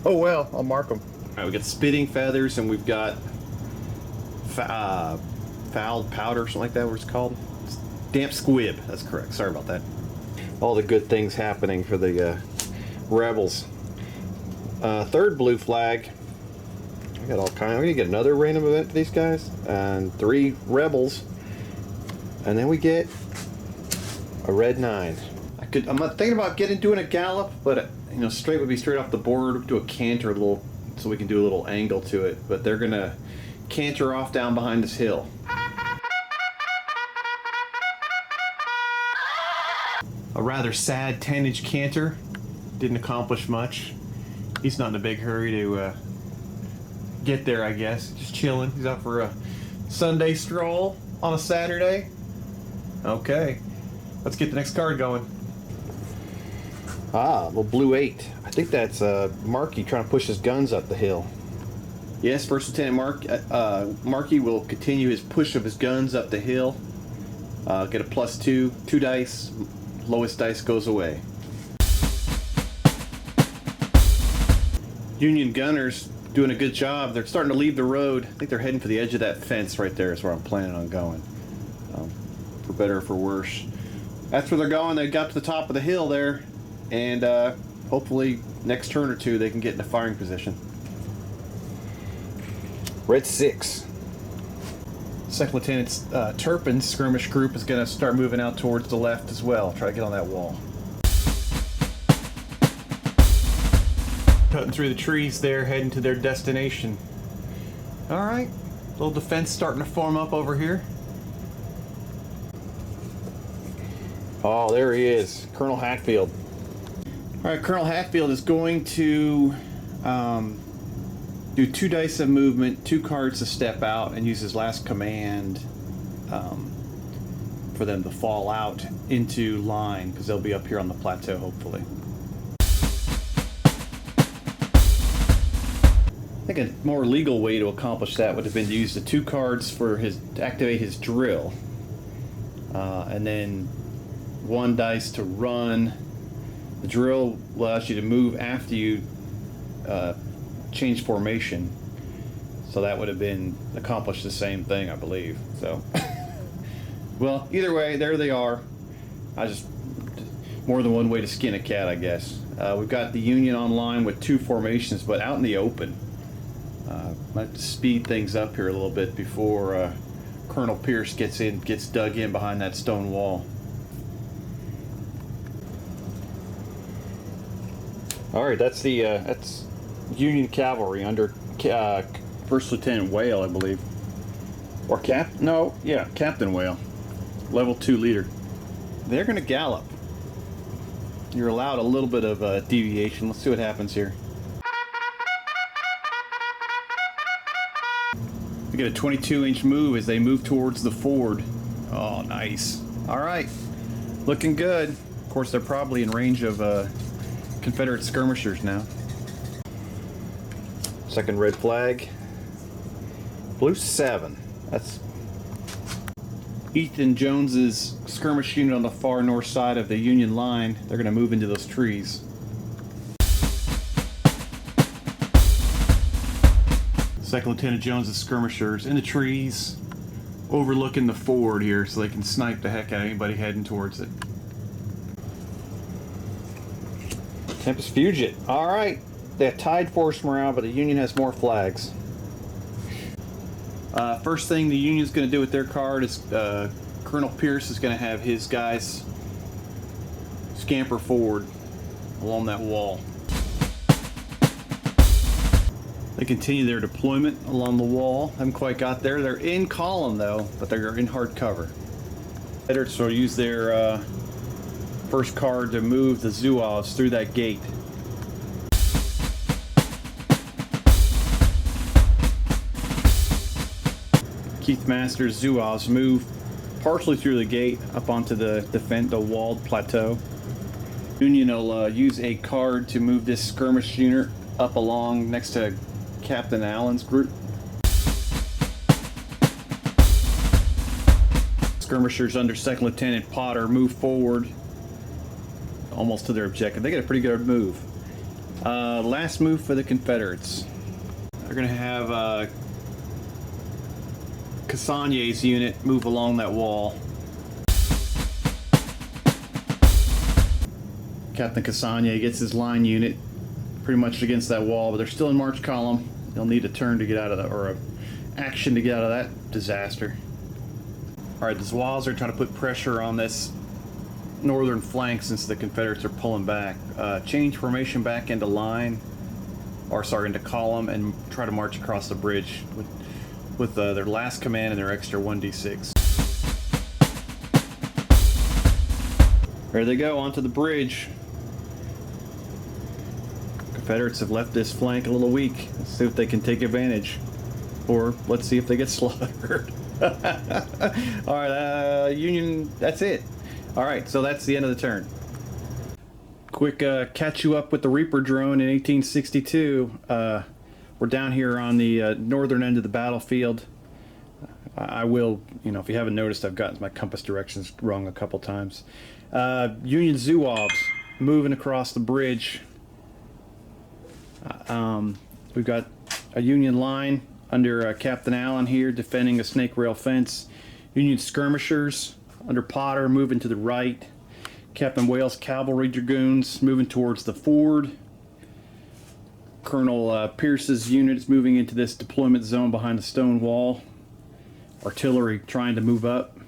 Oh well, I'll mark them. All right, we got spitting feathers, and we've got fouled powder, something like that. What it's called? Damp squib. That's correct. Sorry about that. All the good things happening for the rebels. 3rd blue flag. I got all kinds. I'm going to get another random event for these guys, and 3 rebels, and then we get a Red 9. I'm not thinking about doing a gallop, but you know, straight would be straight off the board. Do a canter a little, so we can do a little angle to it. But they're gonna canter off down behind this hill. A rather sad 10-inch canter. Didn't accomplish much. He's not in a big hurry to get there, I guess. Just chilling. He's out for a Sunday stroll on a Saturday. Okay. Let's get the next card going. Ah, well, blue 8. I think that's Markey trying to push his guns up the hill. Yes, First Lieutenant Markey will continue his push of his guns up the hill. Get a +2, 2 dice. Lowest dice goes away. Union gunners doing a good job. They're starting to leave the road. I think they're heading for the edge of that fence right there is where I'm planning on going. For better or for worse. That's where they're going. They got to the top of the hill there, and hopefully next turn or 2 they can get in a firing position. Red 6. Second Lieutenant Turpin's skirmish group is going to start moving out towards the left as well. Try to get on that wall. Cutting through the trees there, heading to their destination. Alright, little defense starting to form up over here. Oh, there he is, Colonel Hatfield. All right, Colonel Hatfield is going to do 2 dice of movement, 2 cards to step out, and use his last command for them to fall out into line, because they'll be up here on the plateau, hopefully. I think a more legal way to accomplish that would have been to use the 2 cards for to activate his drill, and then 1 dice to run. The drill allows you to move after you change formation. So that would have been accomplished the same thing, I believe. So, well, either way, there they are. More than one way to skin a cat, I guess. We've got the Union online with 2 formations, but out in the open. I have to speed things up here a little bit before Colonel Pierce gets dug in behind that stone wall. All right, that's Union cavalry under First Lieutenant Whale, I believe, or Captain Whale, level 2 leader. They're going to gallop. You're allowed a little bit of deviation. Let's see what happens here. We get a 22-inch move as they move towards the ford. Oh, nice. All right, looking good. Of course, they're probably in range of Confederate skirmishers now. Second red flag. Blue 7. That's Ethan Jones's skirmish unit on the far north side of the Union line. They're going to move into those trees. Second Lieutenant Jones's skirmishers in the trees, overlooking the ford here, so they can snipe the heck out of anybody heading towards it. Tempest Fugit. All right, they have tied force morale, but the Union has more flags. First thing the Union's going to do with their card is Colonel Pierce is going to have his guys scamper forward along that wall. They continue their deployment along the wall. Haven't quite got there. They're in column though, but they're in hard cover. Confederates will use their first card to move the Zouaves through that gate. Keith Masters' Zouaves move partially through the gate up onto the walled plateau. Union will use a card to move this skirmish unit up along next to Captain Allen's group. Skirmishers under Second Lieutenant Potter move forward almost to their objective. They get a pretty good move. Last move for the Confederates. They're going to have Cassagne's unit move along that wall. Captain Cassagne gets his line unit pretty much against that wall, but they're still in march column. They'll need a turn to get out of that, or a action to get out of that disaster. All right, the Zouaves are trying to put pressure on this northern flank since the Confederates are pulling back. Change formation back into line, into column, and try to march across the bridge with their last command and their extra 1d6. There they go, onto the bridge. Confederates have left this flank a little weak. Let's see if they can take advantage. Or let's see if they get slaughtered. Alright, Union, that's it. Alright, so that's the end of the turn. Quick catch you up with the Reaper drone in 1862. We're down here on the northern end of the battlefield. I will, if you haven't noticed, I've gotten my compass directions wrong a couple times. Union Zouaves moving across the bridge. We've got a Union line under Captain Allen here defending a snake rail fence. Union skirmishers under Potter moving to the right. Captain Whale's cavalry dragoons moving towards the ford. Colonel Pierce's unit is moving into this deployment zone behind the stone wall. Artillery trying to move up.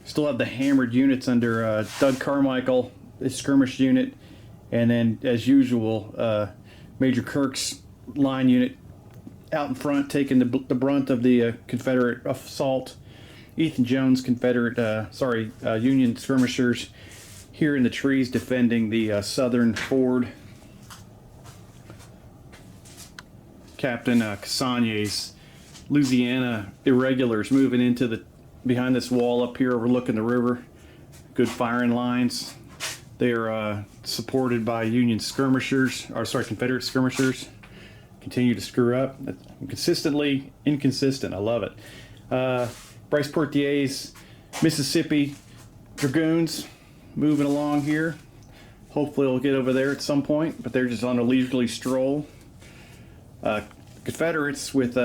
Still have the hammered units under Doug Carmichael, his skirmish unit, and then, as usual, Major Kirk's line unit out in front, taking the brunt of the Confederate assault. Ethan Jones, Union skirmishers here in the trees defending the southern ford. Captain Cassagne's Louisiana irregulars moving into behind this wall up here overlooking the river. Good firing lines. They're supported by Confederate skirmishers. Continue to screw up. Consistently inconsistent. I love it. Bryce Portier's Mississippi Dragoons moving along here. Hopefully they'll get over there at some point, but they're just on a leisurely stroll. Confederates with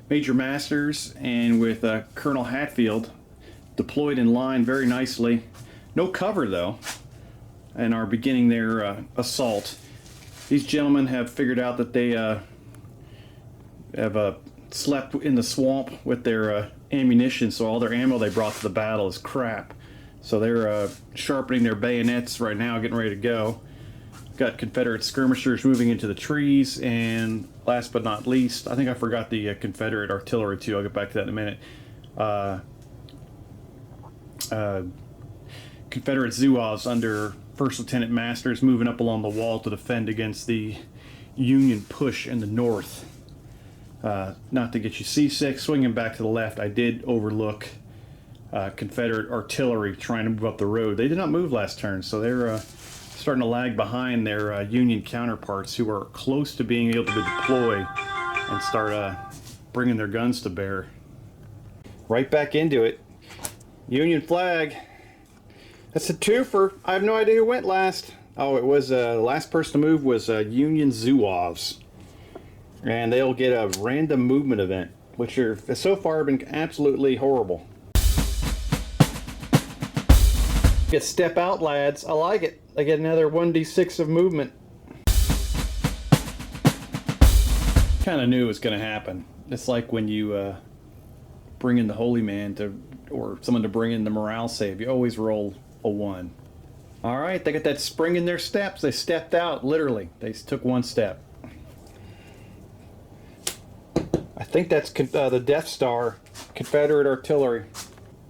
Major Masters and with Colonel Hatfield deployed in line very nicely. No cover though, and are beginning their assault. These gentlemen have figured out that they have slept in the swamp with their ammunition, so all their ammo they brought to the battle is crap. So they're sharpening their bayonets right now, getting ready to go. Got Confederate skirmishers moving into the trees, and last but not least, I think I forgot the Confederate artillery too. I'll get back to that in a minute. Confederate Zouaves under First Lieutenant Masters moving up along the wall to defend against the Union push in the north. Not to get you seasick, swinging back to the left, I did overlook Confederate artillery trying to move up the road. They did not move last turn, so they're starting to lag behind their Union counterparts who are close to being able to deploy and start bringing their guns to bear. Right back into it. Union flag. That's a twofer. I have no idea who went last. Oh, it was the last person to move was Union Zouaves. And they'll get a random movement event, which are so far been absolutely horrible. Get step out, lads. I like it. I get another 1d6 of movement. Kind of knew it was going to happen. It's like when you bring in the holy man or someone to bring in the morale save. You always roll a 1. All right, they got that spring in their steps. They stepped out, literally. They took one step. I think that's the Death Star, Confederate artillery.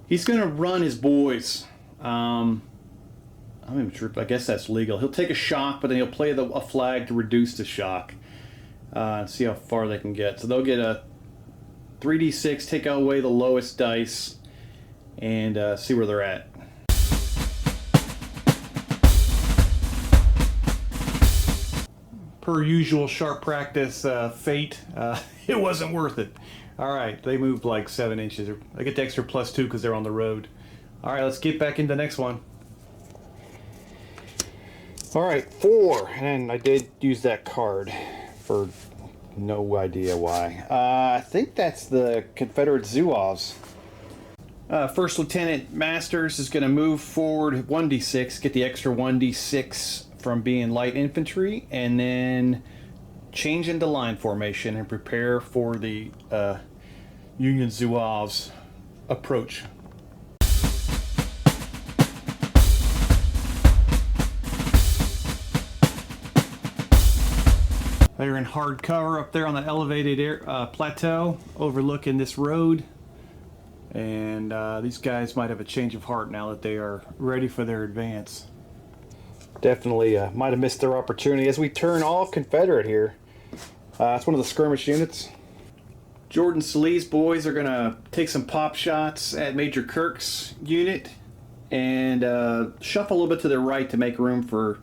He's going to run his boys. I'm even sure. I guess that's legal. He'll take a shock, but then he'll play a flag to reduce the shock. And see how far they can get. So they'll get a 3d6, take away the lowest dice, and see where they're at. Per usual, sharp practice fate. It wasn't worth it. All right, they moved like 7 inches. They get the extra +2 because they're on the road. All right, let's get back into the next one. All right, 4, and I did use that card for no idea why. I think that's the Confederate Zouaves. First Lieutenant Masters is going to move forward 1d6, get the extra 1d6 from being light infantry, and then change into line formation and prepare for the Union Zouaves approach. They're in hard cover up there on the elevated plateau overlooking this road, and these guys might have a change of heart now that they are ready for their advance. Definitely might have missed their opportunity as we turn all Confederate here. It's one of the skirmish units. Jordan Sallee's boys are going to take some pop shots at Major Kirk's unit and shuffle a little bit to their right to make room for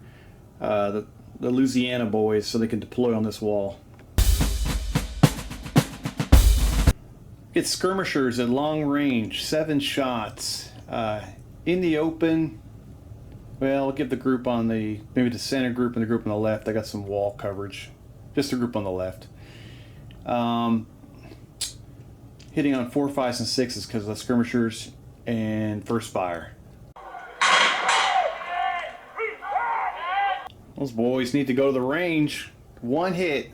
the Louisiana boys so they can deploy on this wall. Get skirmishers at long range, 7 shots. In the open, well, I'll give the group on maybe the center group and the group on the left. I got some wall coverage. Just the group on the left. Hitting on 4, 5s, and 6s because of the skirmishers and first fire. Those boys need to go to the range. 1 hit.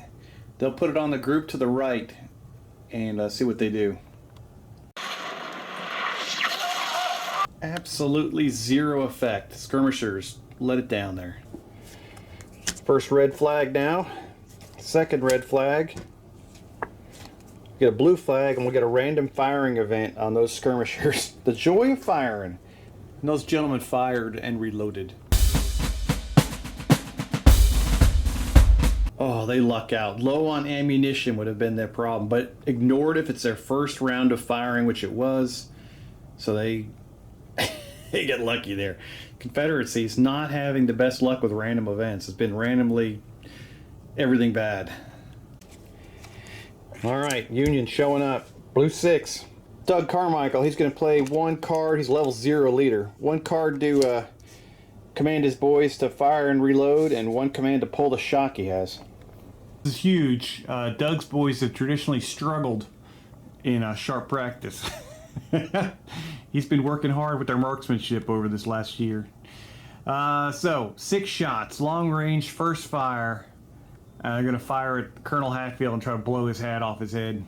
They'll put it on the group to the right and see what they do. Absolutely 0 effect. Skirmishers, let it down there. First red flag now. Second red flag. Get a blue flag and we'll get a random firing event on those skirmishers. The joy of firing. And those gentlemen fired and reloaded. Oh, they luck out. Low on ammunition would have been their problem, but ignored if it's their first round of firing, which it was. So they get lucky there. Confederacy's not having the best luck with random events. It's been randomly everything bad. All right, Union showing up. Blue 6. Doug Carmichael, he's going to play 1 card. He's level 0 leader. 1 card to command his boys to fire and reload, and 1 command to pull the shock he has. This is huge. Doug's boys have traditionally struggled in sharp practice. He's been working hard with their marksmanship over this last year. So 6 shots, long range, first fire. I'm going to fire at Colonel Hatfield and try to blow his hat off his head.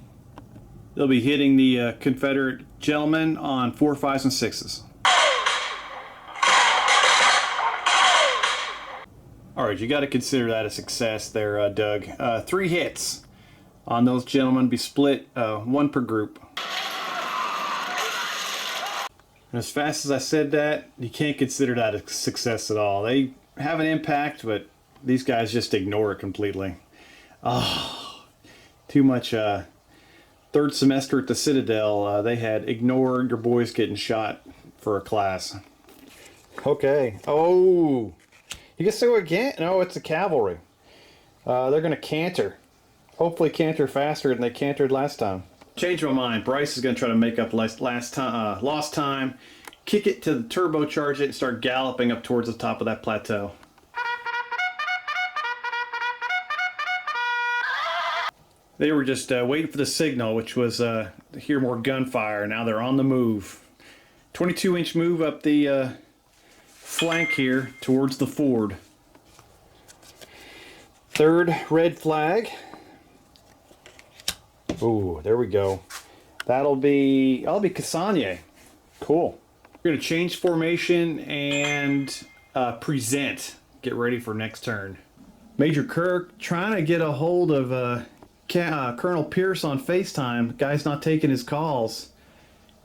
They'll be hitting the Confederate gentlemen on 4, 5s, and 6s. All right, you got to consider that a success there, Doug. 3 hits on those gentlemen, be split 1 per group. And as fast as I said that, you can't consider that a success at all. They have an impact, but these guys just ignore it completely. Oh, too much. Third semester at the Citadel, they had ignored your boys getting shot for a class. Okay. Oh, you guess so again? No, it's the cavalry. They're going to canter. Hopefully canter faster than they cantered last time. Change my mind. Bryce is going to try to make up lost time, kick it to the turbocharge it, and start galloping up towards the top of that plateau. They were just waiting for the signal, which was to hear more gunfire. Now they're on the move. 22-inch move up the flank here towards the ford. 3rd red flag. Ooh, there we go. That'll be Cassagna. Cool. We're gonna change formation and present. Get ready for next turn. Major Kirk trying to get a hold of Colonel Pierce on FaceTime. Guy's not taking his calls.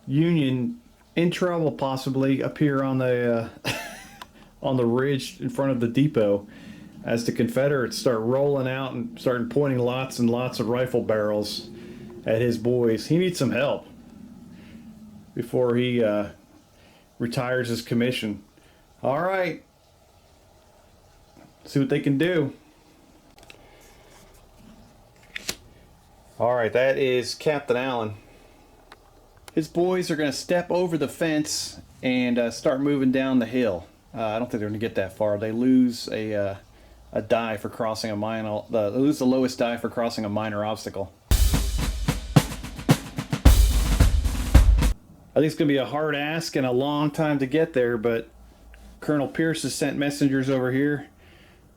Union in trouble possibly up here on the on the ridge in front of the depot as the Confederates start rolling out and starting pointing lots and lots of rifle barrels at his boys. He needs some help before he retires his commission. All right. See what they can do. All right, that is Captain Allen. His boys are going to step over the fence and start moving down the hill. I don't think they're going to get that far. They lose a die for crossing a minor. They lose the lowest die for crossing a minor obstacle. I think it's going to be a hard ask and a long time to get there, but Colonel Pierce has sent messengers over here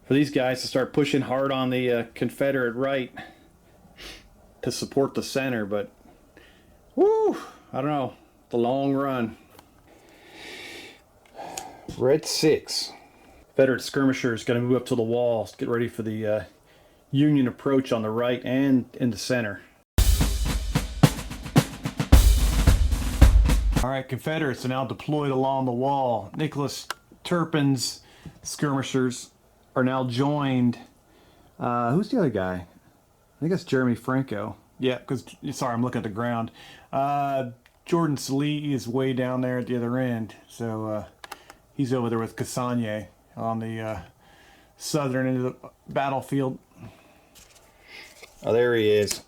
for these guys to start pushing hard on the Confederate right to support the center, but whoo, I don't know, the long run. Red 6. Confederate skirmishers going to move up to the walls, get ready for the Union approach on the right and in the center. All right, Confederates are now deployed along the wall. Nicholas Turpin's skirmishers are now joined. Who's the other guy? I think that's Jeremy Franco. Yeah, because, sorry, I'm looking at the ground. Jordan Salee is way down there at the other end. So he's over there with Cassagna on the southern end of the battlefield. Oh, there he is.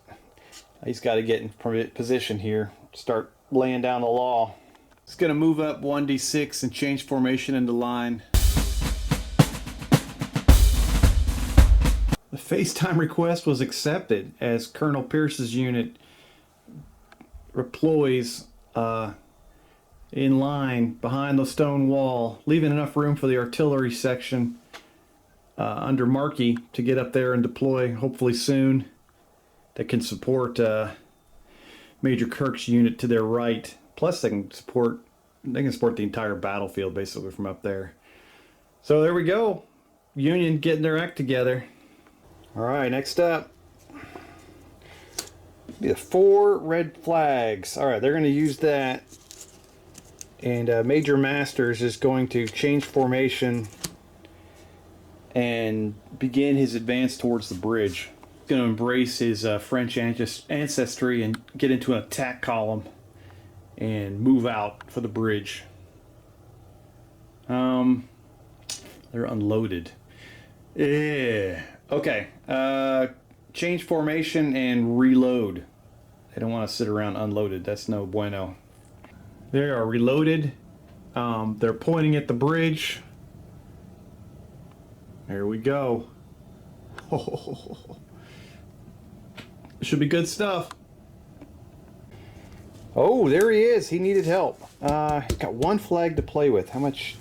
He's got to get in position here. Start laying down the law. It's going to move up 1d6 and change formation into line. The FaceTime request was accepted as Colonel Pierce's unit deploys in line behind the stone wall, leaving enough room for the artillery section under Markey to get up there and deploy hopefully soon. That can support Major Kirk's unit to their right. Plus they can support the entire battlefield basically from up there. So there we go. Union getting their act together. All right, next up, the 4 red flags. All right, they're going to use that, and Major Masters is going to change formation and begin his advance towards the bridge. He's going to embrace his French ancestry and get into an attack column and move out for the bridge. They're unloaded. Yeah. Okay, change formation and reload. They don't want to sit around unloaded. That's no bueno. They are reloaded. They're pointing at the bridge. There we go. Should be good stuff. Oh, there he is. He needed help. He's got one flag to play with. How much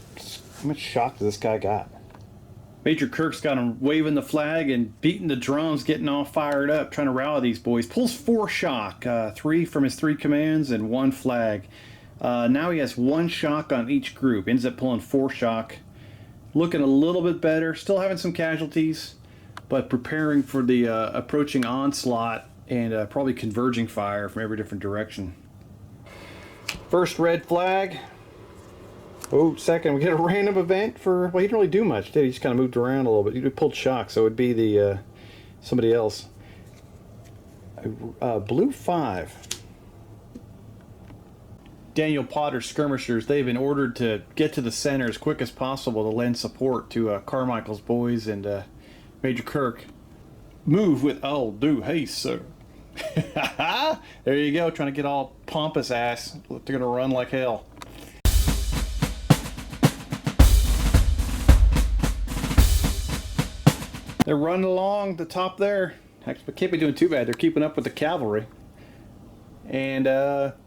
shock does this guy got? Major Kirk's got him waving the flag and beating the drums, getting all fired up, trying to rally these boys. Pulls 4 shock, 3 from his 3 commands and 1 flag. Now he has 1 shock on each group. Ends up pulling 4 shock. Looking a little bit better. Still having some casualties, but preparing for the approaching onslaught and probably converging fire from every different direction. First red flag. Oh, second, we get a random event for, well, he didn't really do much, did he? He just kind of moved around a little bit. He pulled shock, so it would be the somebody else. Blue 5. Daniel Potter's skirmishers, they've been ordered to get to the center as quick as possible to lend support to Carmichael's boys and Major Kirk. Move with all due haste, sir. There you go, trying to get all pompous ass. Look, they're going to run like hell. They're running along the top there. Actually, can't be doing too bad. They're keeping up with the cavalry. And,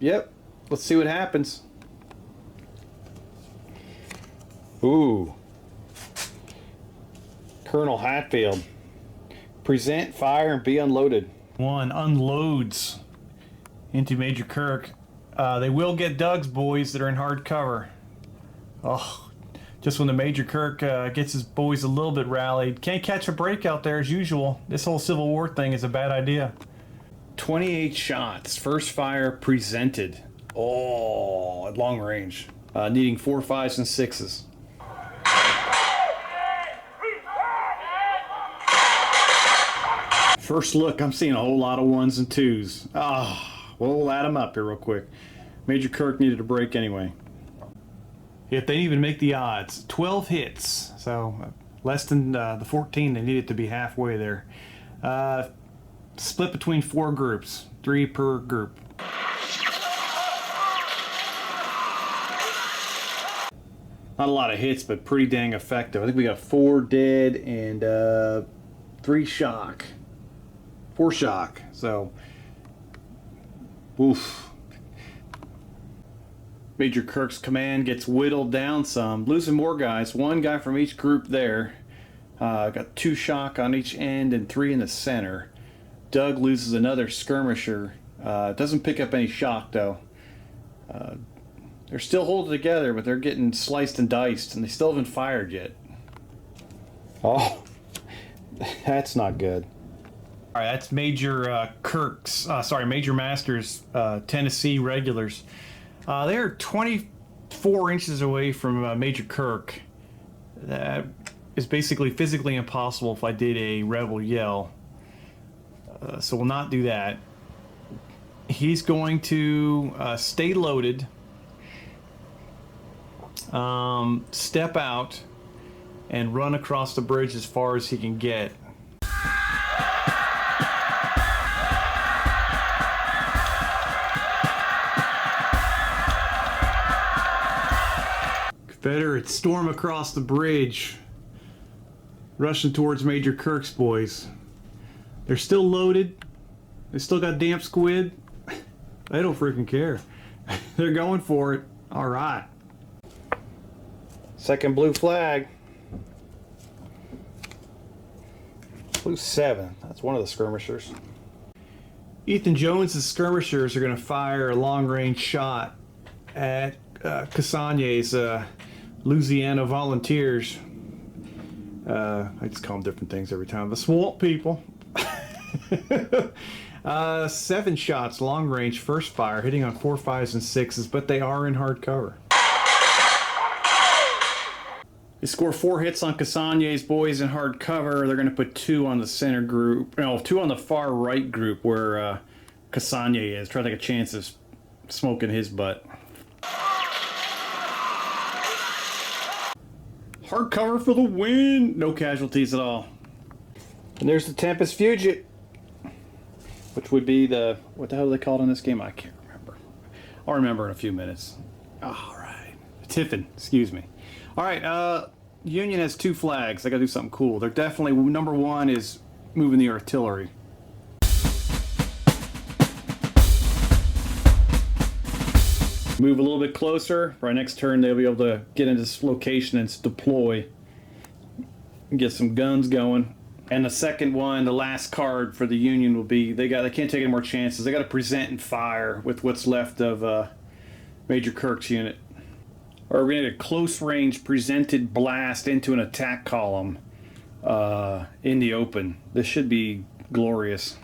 yep. Let's see what happens. Ooh. Colonel Hatfield. Present, fire, and be unloaded. One unloads into Major Kirk. They will get Doug's boys that are in hard cover. Oh, just when the Major Kirk gets his boys a little bit rallied. Can't catch a break out there as usual. This whole Civil War thing is a bad idea. 28 shots. First fire presented. Oh, at long range. Needing 4, 5s, and 6s. First look, I'm seeing a whole lot of 1s and 2s. We'll add them up here real quick. Major Kirk needed a break anyway. If they even make the odds, 12 hits. So less than the 14 they needed to be halfway there. Split between 4 groups, 3 per group. Not a lot of hits, but pretty dang effective. I think we got 4 dead and 3 shock. 4 shock. So, oof. Major Kirk's command gets whittled down some. Losing more guys. 1 guy from each group there. Got 2 shock on each end and 3 in the center. Doug loses another skirmisher. Doesn't pick up any shock, though. They're still holding together, but they're getting sliced and diced, and they still haven't fired yet. Oh, that's not good. All right, that's Major Major Masters, Tennessee regulars. They're 24 inches away from Major Kirk. That is basically physically impossible if I did a rebel yell. So we'll not do that. He's going to stay loaded. Step out and run across the bridge as far as he can get. Confederates storm across the bridge, rushing towards Major Kirk's boys. They're still loaded. They still got damp squid. They don't freaking care. They're going for it. All right. Second blue flag. Blue 7. That's one of the skirmishers. Ethan Jones's skirmishers are going to fire a long-range shot at Cassagne's Louisiana Volunteers. I just call them different things every time. The Swamp People. 7 shots, long range, first fire, hitting on 4, 5s, and 6s, but they are in hard cover. They score 4 hits on Cassagne's boys in hard cover. They're going to put 2 on the center group. No, 2 on the far right group where Cassagne is. Try to take a chance of smoking his butt. Hard cover for the win. No casualties at all. And there's the Tempest Fugit, which would be the, what the hell are they called in this game? I can't remember. I'll remember in a few minutes. All right. Tiffin, excuse me. All right, Union has 2 flags. They got to do something cool. They're definitely, number 1 is moving the artillery. Move a little bit closer. For our next turn, they'll be able to get into this location and deploy. And get some guns going. And the second one, the last card for the Union will be, they can't take any more chances. They got to present and fire with what's left of Major Kirk's unit. Or we're going to get a close range presented blast into an attack column in the open. This should be glorious.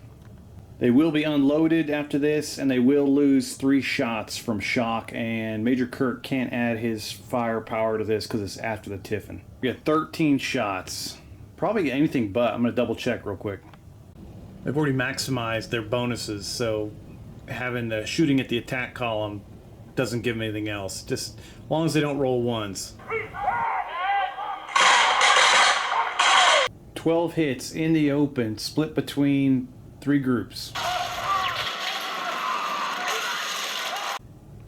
They will be unloaded after this, and they will lose 3 shots from shock, and Major Kirk can't add his firepower to this because it's after the Tiffin. We got 13 shots. Probably anything but. I'm going to double check real quick. They've already maximized their bonuses, so having the shooting at the attack column doesn't give them anything else. Just as long as they don't roll ones. 12 hits in the open, split between 3 groups.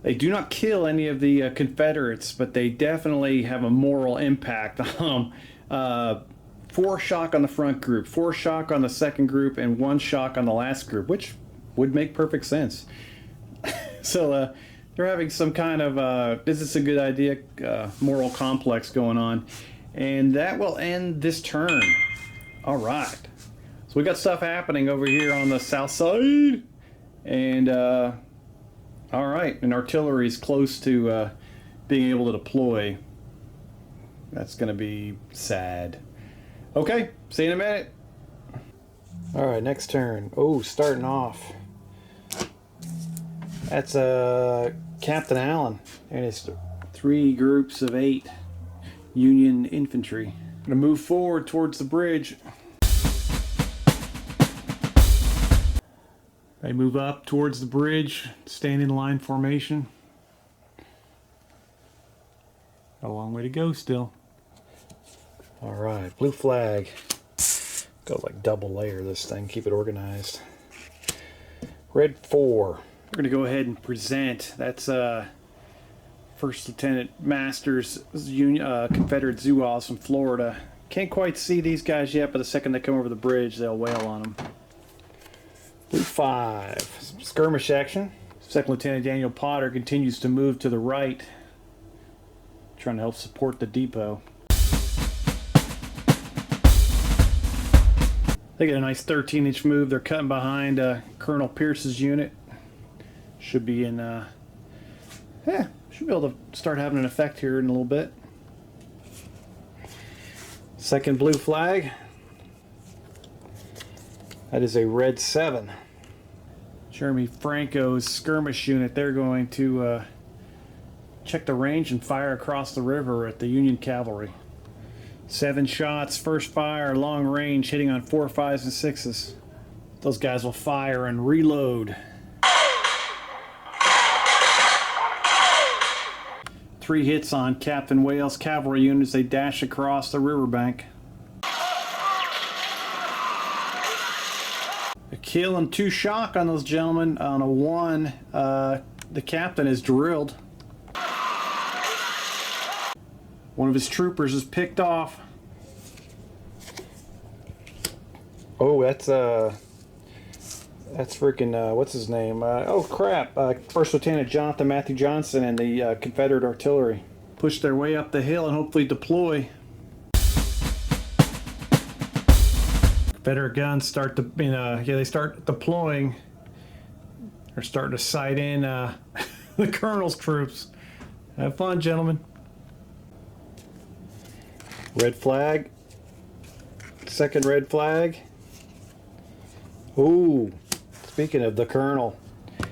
They do not kill any of the Confederates, but they definitely have a moral impact on them. 4 shock on the front group, 4 shock on the second group, and 1 shock on the last group, which would make perfect sense. So they're having some kind of, is this a good idea, moral complex going on. And that will end this turn. All right. So we got stuff happening over here on the south side. And, all right, and artillery is close to being able to deploy. That's going to be sad. Okay, see you in a minute. All right, next turn. Oh, starting off. That's Captain Allen and his 3 groups of 8 Union infantry. I'm gonna move forward towards the bridge. They move up towards the bridge, stand in line formation. Got a long way to go still. All right, blue flag. Go like double layer this thing, keep it organized. Red 4. We're going to go ahead and present. That's First Lieutenant Masters, Confederate Zouaves from Florida. Can't quite see these guys yet, but the second they come over the bridge, they'll wail on them. Blue 5. Skirmish action. Second Lieutenant Daniel Potter continues to move to the right, trying to help support the depot. They get a nice 13-inch move. They're cutting behind Colonel Pierce's unit. Should be in, should be able to start having an effect here in a little bit. Second blue flag. That is a red 7. Jeremy Franco's skirmish unit. They're going to check the range and fire across the river at the Union cavalry. 7 shots, first fire, long range, hitting on 4, 5s, and 6s. Those guys will fire and reload. 3 hits on Captain Wales' cavalry units. They dash across the riverbank. A kill and 2 shock on those gentlemen. On a 1, the captain is drilled. One of his troopers is picked off. Oh, that's freaking, what's his name? Oh, crap. First Lieutenant Jonathan Matthew Johnson and the Confederate artillery. Push their way up the hill and hopefully deploy. Confederate guns start to, they start deploying. They're starting to sight in the colonel's troops. Have fun, gentlemen. Red flag. Second red flag. Ooh, speaking of the colonel,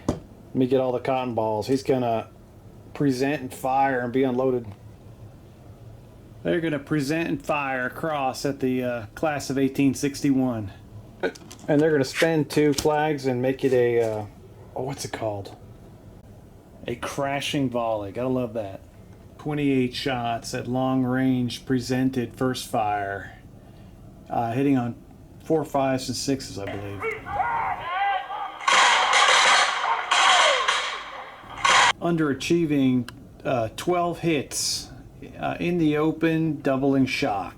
let me get all the cotton balls. He's going to present and fire and be unloaded. They're going to present and fire across at the class of 1861. And they're going to spend 2 flags and make it a, what's it called? A crashing volley. Gotta love that. 28 shots at long range presented first fire. Hitting on 4, 5s, and 6s, I believe. Underachieving 12 hits in the open, doubling shock.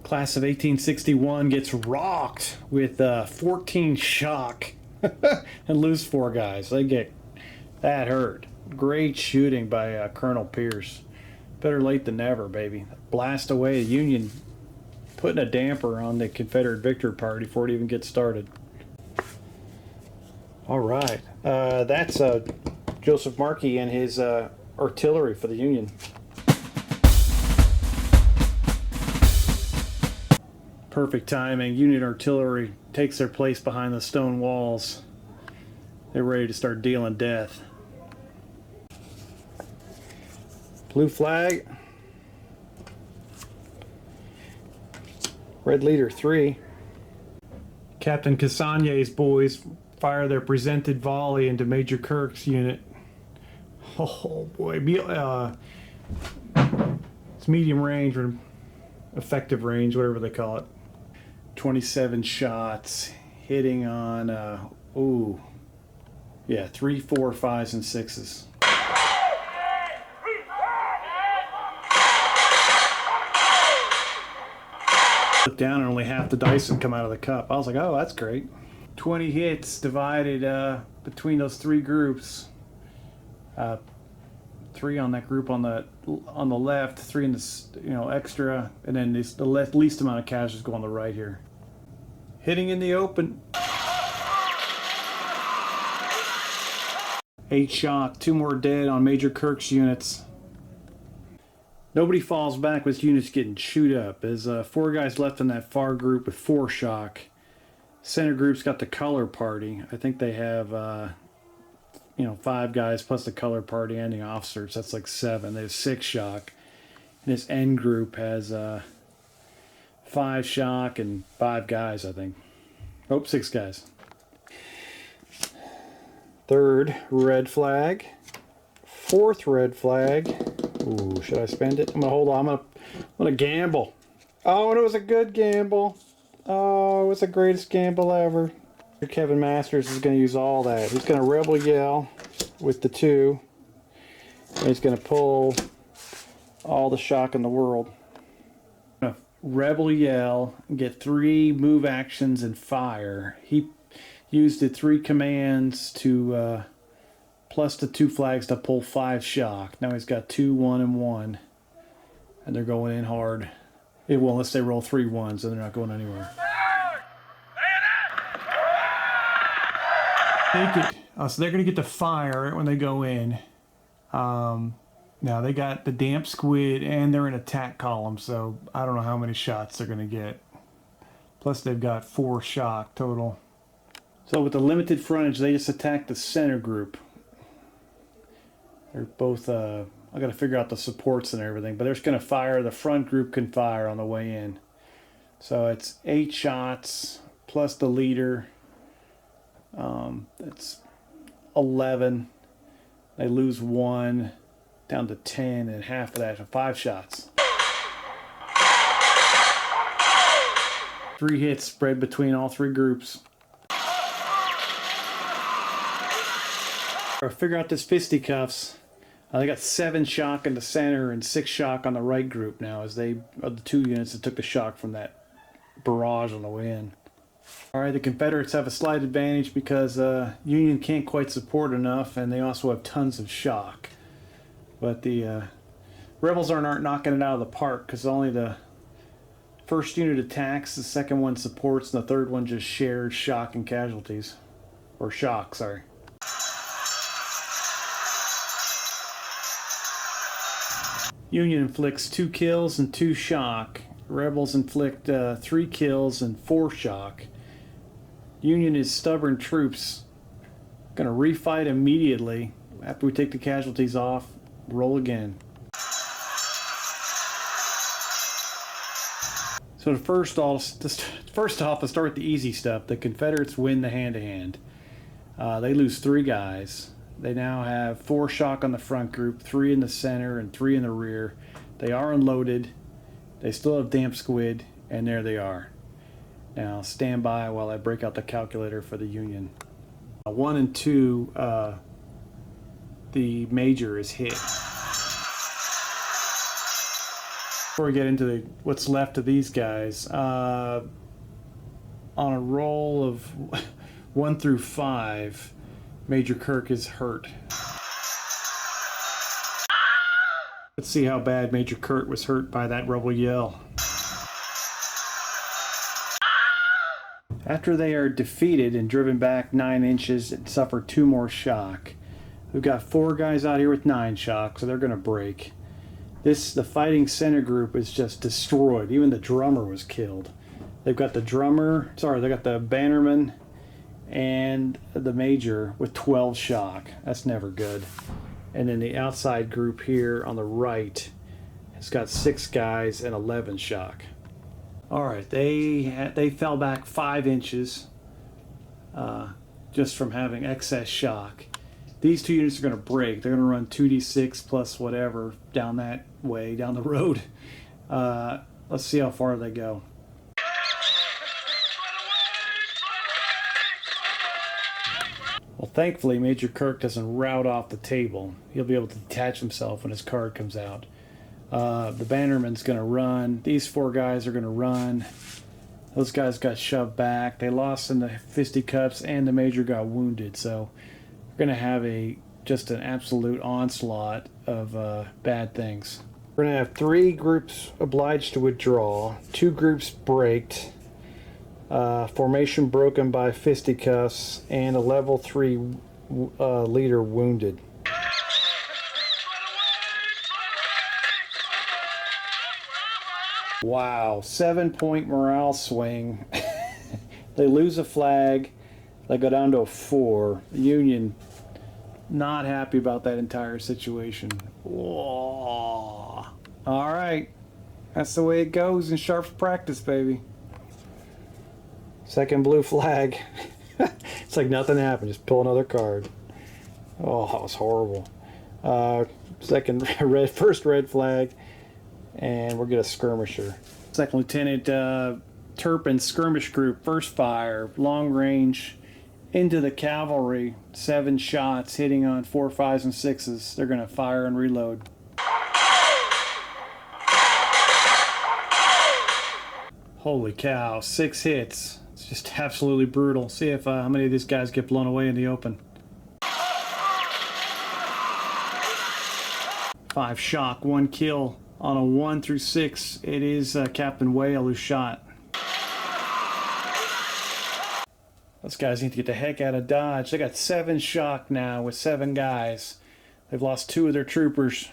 Class of 1861 gets rocked with 14 shock and lose 4 guys. They get that hurt. Great shooting by Colonel Pierce. Better late than never, baby. Blast away the Union, putting a damper on the Confederate victory party before it even gets started. All right, that's Joseph Markey and his artillery for the Union. Perfect timing. Union artillery takes their place behind the stone walls. They're ready to start dealing death. Blue flag. Red leader 3. Captain Cassagne's boys fire their presented volley into Major Kirk's unit. Oh boy. It's medium range or effective range, whatever they call it. 27 shots hitting on, 3, 4, 5s, and 6s. Look down and only half the dice would come out of the cup. I was like, oh, that's great. 20 hits divided between those 3 groups. 3 on that group on the left, 3 in the extra, and then the least amount of casualties go on the right here. Hitting in the open. 8 shot, 2 more dead on Major Kirk's units. Nobody falls back with units getting chewed up. There's 4 guys left in that far group with 4 shock. Center group's got the color party. I think they have 5 guys plus the color party ending officers. That's like 7. They have 6 shock. And this end group has 5 shock and 5 guys, I think. 6 guys. 3rd red flag. 4th red flag. Ooh, should I spend it? I'm gonna hold on. I'm gonna gamble. Oh, and it was a good gamble. Oh, it was the greatest gamble ever. Kevin Masters is gonna use all that. He's gonna rebel yell with the 2. And he's gonna pull all the shock in the world. Rebel yell, get 3 move actions and fire. He used the 3 commands to plus the 2 flags to pull 5 shock. Now he's got 2, 1, and 1, and they're going in hard. Unless they roll 3 1s, and they're not going anywhere. So they're going to get to fire when they go in. Now they got the damp squid and they're in attack column, so I don't know how many shots they're going to get. Plus they've got 4 shock total. So with the limited frontage, they just attacked the center group. They're both, I got to figure out the supports and everything, but they're just going to fire. The front group can fire on the way in. So it's 8 shots plus the leader. That's 11. They lose 1 down to 10, and half of that, so 5 shots. 3 hits spread between all 3 groups. Figure out this fisticuffs. They got 7 shock in the center and 6 shock on the right group now, as they are the 2 units that took the shock from that barrage on the way in. Alright, the Confederates have a slight advantage because Union can't quite support enough, and they also have tons of shock. But the Rebels aren't knocking it out of the park, because only the first unit attacks, the second one supports, and the third one just shares shock and casualties. Or shock, sorry. Union inflicts 2 kills and 2 shock. Rebels inflict 3 kills and 4 shock. Union is stubborn troops. Gonna refight immediately. After we take the casualties off, roll again. So first off, let's start with the easy stuff. The Confederates win the hand-to-hand. They lose 3 guys. They now have 4 shock on the front group, 3 in the center, and 3 in the rear. They are unloaded. They still have damp squid, and there they are. Now stand by while I break out the calculator for the Union. 1 and 2, the major is hit. Before we get into what's left of these guys, on a roll of 1 through 5, Major Kirk is hurt. Let's see how bad Major Kirk was hurt by that rebel yell. After they are defeated and driven back 9 inches and suffer 2 more shock, we've got 4 guys out here with 9 shock, so they're going to break. The fighting center group is just destroyed. Even the drummer was killed. They've got the they got the bannerman and the major with 12 shock. That's never good. And then the outside group here on the right has got 6 guys and 11 shock. All right, they fell back 5 inches just from having excess shock. These 2 units are going to break. They're going to run 2d6 plus whatever down that way, down the road. Let's see how far they go. Well, thankfully, Major Kirk doesn't rout off the table. He'll be able to detach himself when his card comes out. The bannerman's going to run. These 4 guys are going to run. Those guys got shoved back. They lost in the fisticuffs, and the major got wounded. So we're going to have just an absolute onslaught of bad things. We're going to have 3 groups obliged to withdraw, 2 groups braked, formation broken by fisticuffs, and a level 3 leader wounded. Wow, 7-point morale swing. They lose a flag. They go down to a 4. The Union not happy about that entire situation. Whoa. All right. That's the way it goes in sharp practice, baby. Second blue flag. It's like nothing happened. Just pull another card. Oh, that was horrible. First red flag. And we'll get a skirmisher. Second Lieutenant Turpin skirmish group, first fire, long range, into the cavalry, 7 shots, hitting on 4, 5s, and 6s. They're going to fire and reload. Holy cow, 6 hits. It's just absolutely brutal. See if how many of these guys get blown away in the open. 5 shock, 1 kill. On a 1 through 6, it is Captain Whale who shot. Those guys need to get the heck out of Dodge. They got 7 shock now with 7 guys. They've lost 2 of their troopers.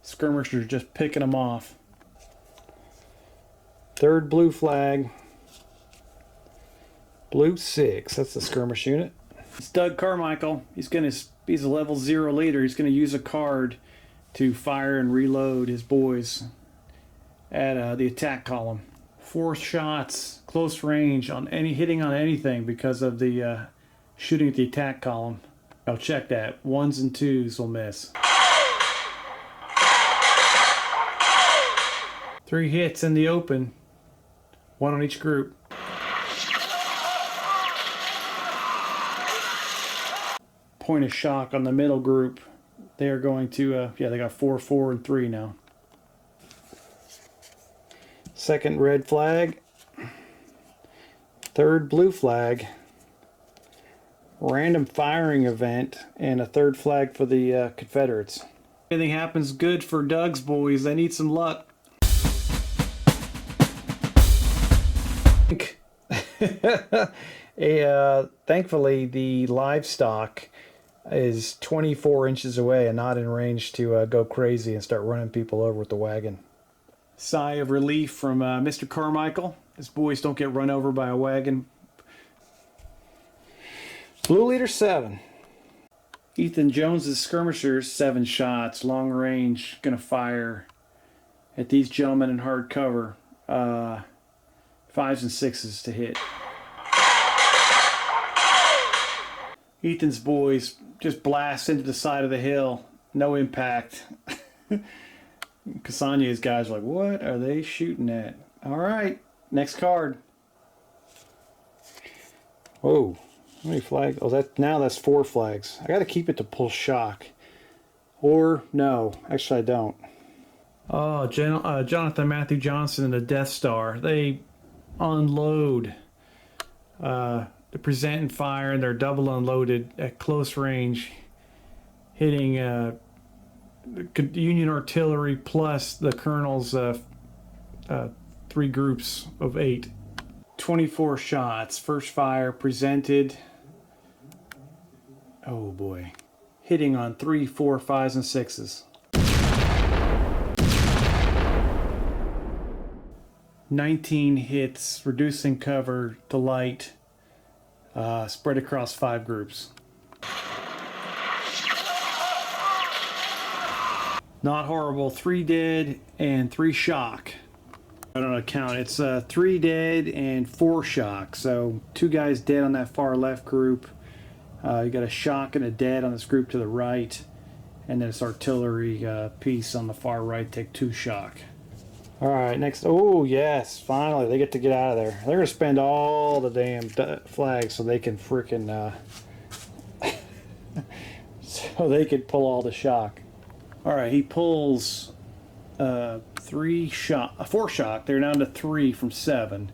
Skirmishers just picking them off. Third blue flag. Blue 6. That's the skirmish unit. It's Doug Carmichael. He's a level 0 leader. He's going to use a card to fire and reload his boys at the attack column. 4 shots, close range, hitting on anything because of the shooting at the attack column. I'll check that. 1s and 2s will miss. 3 hits in the open, 1 on each group. Point of shock on the middle group. They are going to, they got 4, 4, and 3 now. Second red flag. Third blue flag. Random firing event, and a 3rd flag for the Confederates. Anything happens good for Doug's boys. They need some luck. Thankfully, the livestock is 24 inches away and not in range to go crazy and start running people over with the wagon. Sigh of relief from Mr. Carmichael. His boys don't get run over by a wagon. Blue leader 7. Ethan Jones's skirmishers, 7 shots, long range, gonna fire at these gentlemen in hard cover. 5s and 6s to hit. Ethan's boys just blast into the side of the hill. No impact. Cassanya's guys are like, what are they shooting at? All right, next card. Whoa, how many flags? Oh, that's 4 flags. I got to keep it to pull shock. Or, no, actually I don't. Oh, Jonathan Matthew Johnson and the Death Star. They unload presenting fire, and they're double unloaded at close range, hitting Union artillery plus the colonel's 3 groups of 8. 24 shots. First fire presented. Oh boy. Hitting on 3, 4, 5s, and 6s. 19 hits, reducing cover to light, spread across 5 groups. Not horrible. 3 dead and 3 shock. I don't know count. It's 3 dead and 4 shock. So 2 guys dead on that far left group. You got a shock and a dead on this group to the right, and then this artillery piece on the far right take 2 shock. All right, next. Oh yes, finally they get to get out of there. They're gonna spend all the damn flags so they can freaking so they could pull all the shock. All right, he pulls 4 shock. They're down to 3 from 7,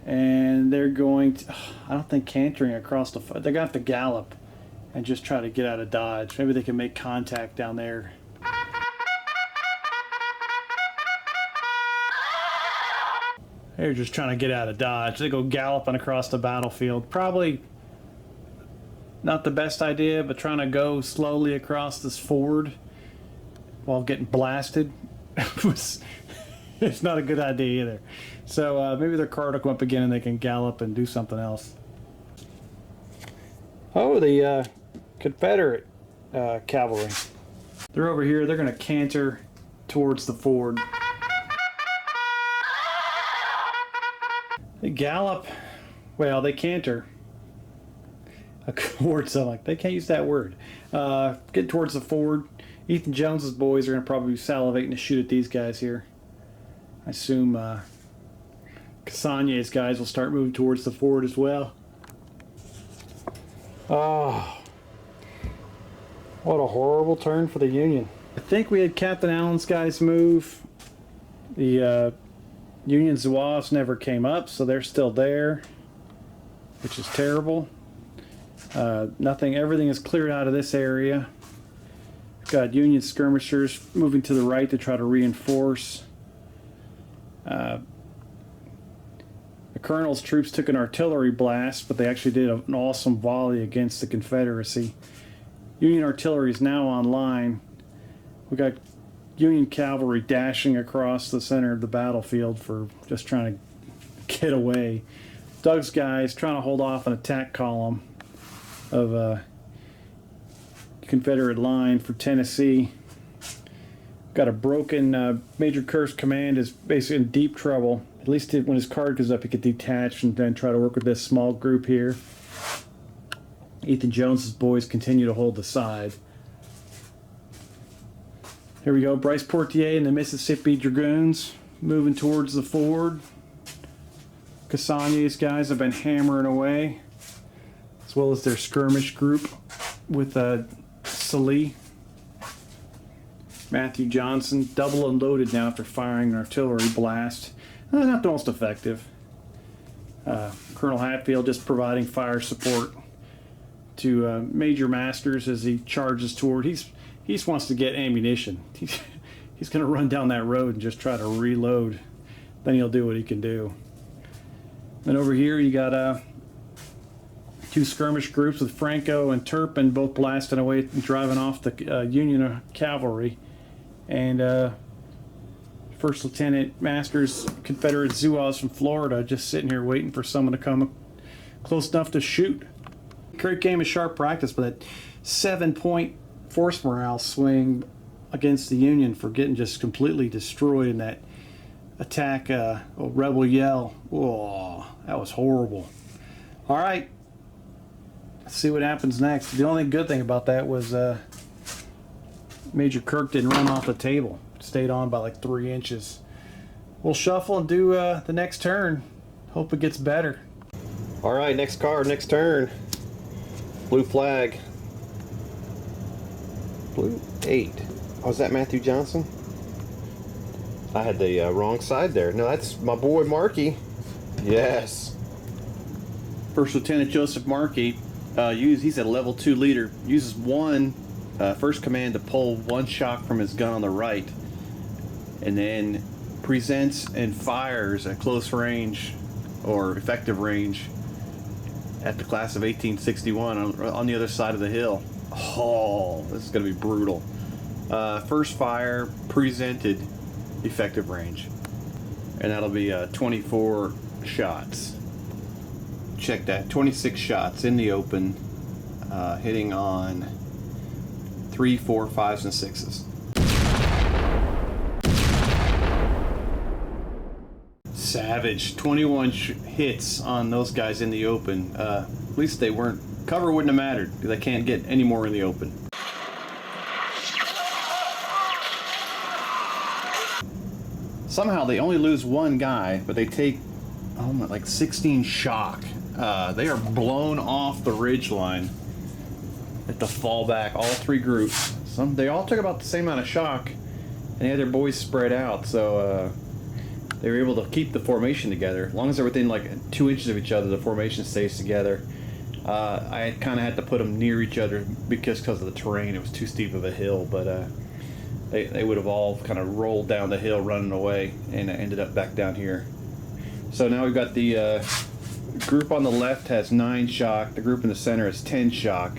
and they're going to. I don't think cantering across the. They're gonna have to gallop and just try to get out of dodge. Maybe they can make contact down there. They're just trying to get out of dodge. They go galloping across the battlefield. Probably not the best idea, but trying to go slowly across this ford while getting blasted it's not a good idea either. So maybe their card will come up again and they can gallop and do something else. Oh, the Confederate cavalry. They're over here. They're going to canter towards the ford. They gallop. Well, they canter. Towards something. They can't use that word. Get towards the ford. Ethan Jones's boys are going to probably be salivating to shoot at these guys here. I assume Cassagne's guys will start moving towards the ford as well. Oh, what a horrible turn for the Union. I think we had Captain Allen's guys move. The Union Zouaves never came up, so they're still there, which is terrible. Everything is cleared out of this area. Got Union skirmishers moving to the right to try to reinforce. The Colonel's troops took an artillery blast, but they actually did an awesome volley against the Confederacy. Union artillery is now online. We got Union cavalry dashing across the center of the battlefield for just trying to get away. Doug's guys trying to hold off an attack column of Confederate line for Tennessee. Got a broken Major Kerr's command is basically in deep trouble. At least when his card goes up, he could detach and then try to work with this small group here. Ethan Jones's boys continue to hold the side. Here we go, Bryce Portier and the Mississippi Dragoons moving towards the ford. Cassagne's guys have been hammering away, as well as their skirmish group with Sallee. Matthew Johnson, double unloaded now after firing an artillery blast. Not the most effective. Colonel Hatfield just providing fire support to Major Masters as he charges toward. He just wants to get ammunition. He's going to run down that road and just try to reload. Then he'll do what he can do. And over here you got 2 skirmish groups with Franco and Turpin both blasting away and driving off the Union cavalry. And First Lieutenant Masters, Confederate Zouaves from Florida, just sitting here waiting for someone to come close enough to shoot. Great game of sharp practice, but that 7-point force morale swing against the Union for getting just completely destroyed in that attack, Rebel Yell. Oh, that was horrible. All right, let's see what happens next. The only good thing about that was Major Kirk didn't run off the table. Stayed on by like 3 inches. We'll shuffle and do the next turn. Hope it gets better. All right, next card, next turn. Blue flag. Blue 8. Oh, is that Matthew Johnson? I had the wrong side there. No, that's my boy Markey. Yes. First Lieutenant Joseph Markey, he's a level 2 leader, uses one first command to pull one shock from his gun on the right, and then presents and fires at close range or effective range at the class of 1861 on the other side of the hill. Oh, this is going to be brutal. First fire presented effective range, and that'll be 24 shots. Check that, 26 shots in the open, hitting on 3, 4, 5s, and 6s. Savage. 21 hits on those guys in the open. At least they weren't. Cover wouldn't have mattered because they can't get any more in the open. Somehow they only lose one guy, but they take like 16 shock. They are blown off the ridge line at the fallback. All three groups. They all took about the same amount of shock, and they had their boys spread out. So. They were able to keep the formation together. As long as they're within like 2 inches of each other, the formation stays together. I kind of had to put them near each other because of the terrain. It was too steep of a hill, but they would have all kind of rolled down the hill running away and ended up back down here. So now we've got the group on the left has 9 shock, the group in the center has 10 shock,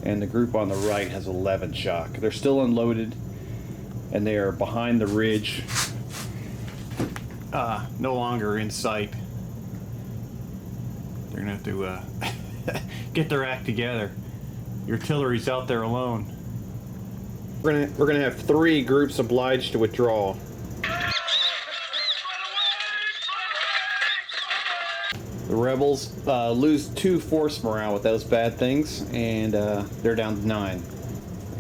and the group on the right has 11 shock. They're still unloaded, and they are behind the ridge. No longer in sight. They're gonna have to get their act together. Your artillery's out there alone. We're gonna have 3 groups obliged to withdraw. The rebels lose 2 force morale with those bad things, and they're down to 9.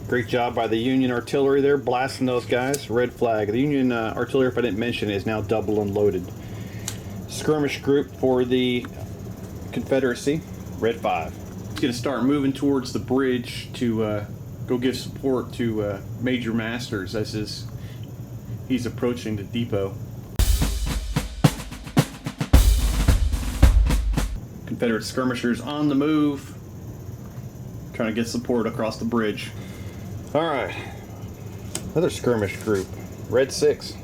Great job by the Union artillery there, blasting those guys. Red flag. The Union artillery, if I didn't mention, is now double unloaded. Skirmish group for the Confederacy, red 5. He's going to start moving towards the bridge to go give support to Major Masters as he's approaching the depot. Confederate skirmishers on the move, trying to get support across the bridge. All right, another skirmish group, red 6.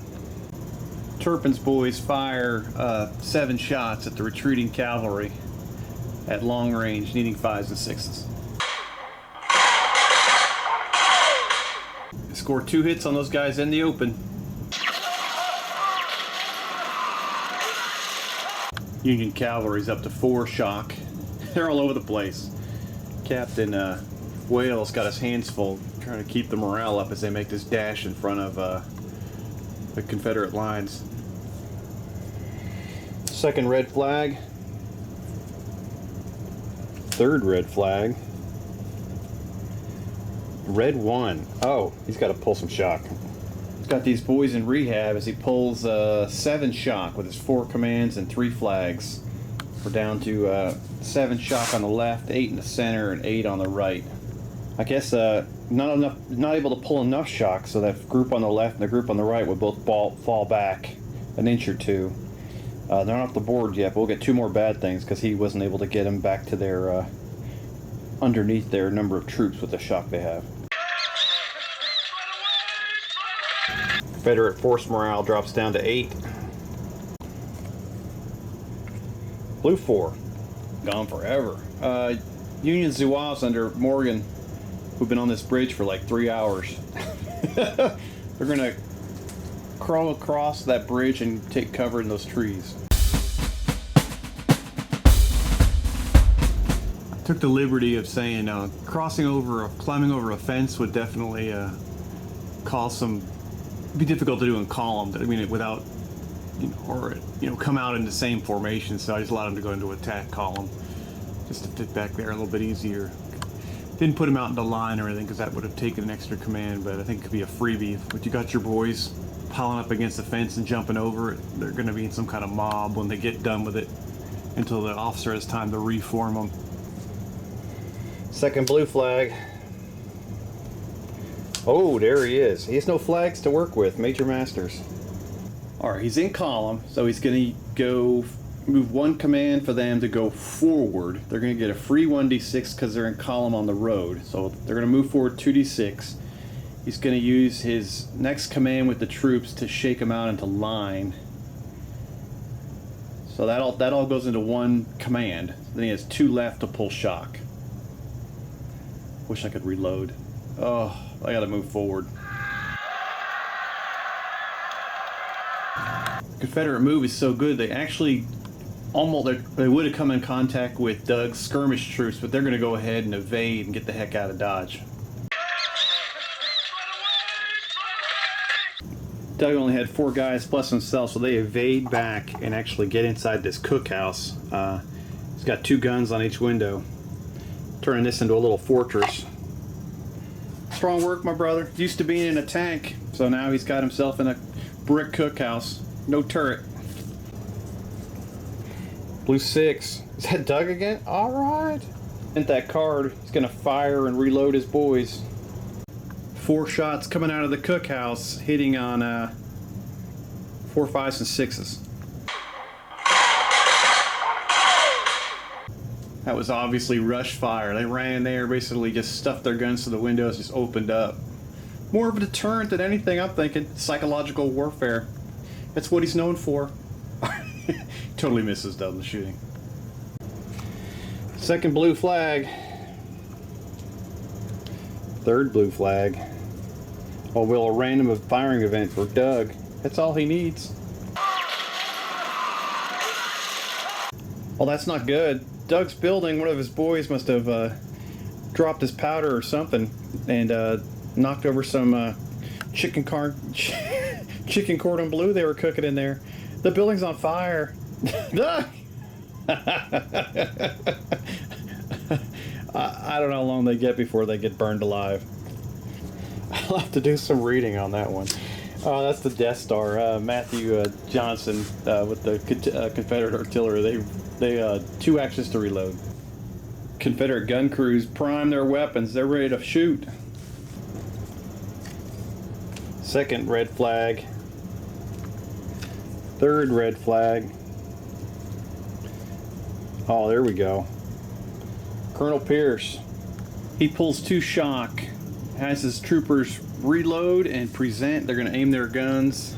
Turpin's boys fire 7 shots at the retreating cavalry at long range, needing 5s and 6s. They score 2 hits on those guys in the open. Union cavalry's up to 4 shock. They're all over the place. Captain Wales got his hands full trying to keep the morale up as they make this dash in front of the Confederate lines. Second red flag. Third red flag. Red 1. Oh, he's got to pull some shock. He's got these boys in rehab as he pulls 7 shock with his 4 commands and 3 flags. We're down to 7 shock on the left, 8 in the center, and 8 on the right. I guess not able to pull enough shock so that group on the left and the group on the right would both fall back an inch or 2. They're not off the board yet, but we'll get 2 more bad things because he wasn't able to get them back to their underneath their number of troops with the shock they have. Confederate force morale drops down to 8. Blue 4. Gone forever. Union Zouaves under Morgan, who've been on this bridge for like 3 hours. They're gonna crawl across that bridge and take cover in those trees. I took the liberty of saying climbing over a fence would definitely be difficult to do in column. I mean, without, come out in the same formation. So I just allowed him to go into attack column, just to fit back there a little bit easier. Didn't put him out into line or anything because that would have taken an extra command, but I think it could be a freebie. But you got your boys piling up against the fence and jumping over it. They're going to be in some kind of mob when they get done with it until the officer has time to reform them. Second blue flag. Oh, there he is. He has no flags to work with. Major Masters. All right, he's in column, so he's going to go move one command for them to go forward. They're going to get a free 1d6 because they're in column on the road. So they're going to move forward 2d6. He's going to use his next command with the troops to shake them out into line. So that all goes into one command. Then he has 2 left to pull shock. Wish I could reload. Oh, I got to move forward. Confederate move is so good they actually they would have come in contact with Doug's skirmish troops, but they're going to go ahead and evade and get the heck out of Dodge. Doug only had 4 guys plus himself, so they evade back and actually get inside this cookhouse. He's got 2 guns on each window, turning this into a little fortress. Strong work, my brother. Used to being in a tank, so now he's got himself in a brick cookhouse. No turret. Blue 6. Is that Doug again? Alright. Hit that card. He's going to fire and reload his boys. 4 shots coming out of the cookhouse, hitting on 4, 5s, and 6s. That was obviously rush fire. They ran there, basically just stuffed their guns to the windows, just opened up. More of a deterrent than anything, I'm thinking. Psychological warfare. That's what he's known for. Totally misses though in the shooting. Second blue flag. Third blue flag. Oh, well, a random firing event for Doug. That's all he needs. Well, that's not good. Doug's building, one of his boys must have dropped his powder or something and knocked over some chicken cordon bleu they were cooking in there. The building's on fire. I don't know how long they get before they get burned alive. I'll have to do some reading on that one. Oh, that's the Death Star. Matthew Johnson with the Confederate artillery. They 2 actions to reload. Confederate gun crews prime their weapons. They're ready to shoot. Second red flag. Third red flag. Oh, there we go. Colonel Pierce. He pulls 2 shock, has his troopers reload and present. They're going to aim their guns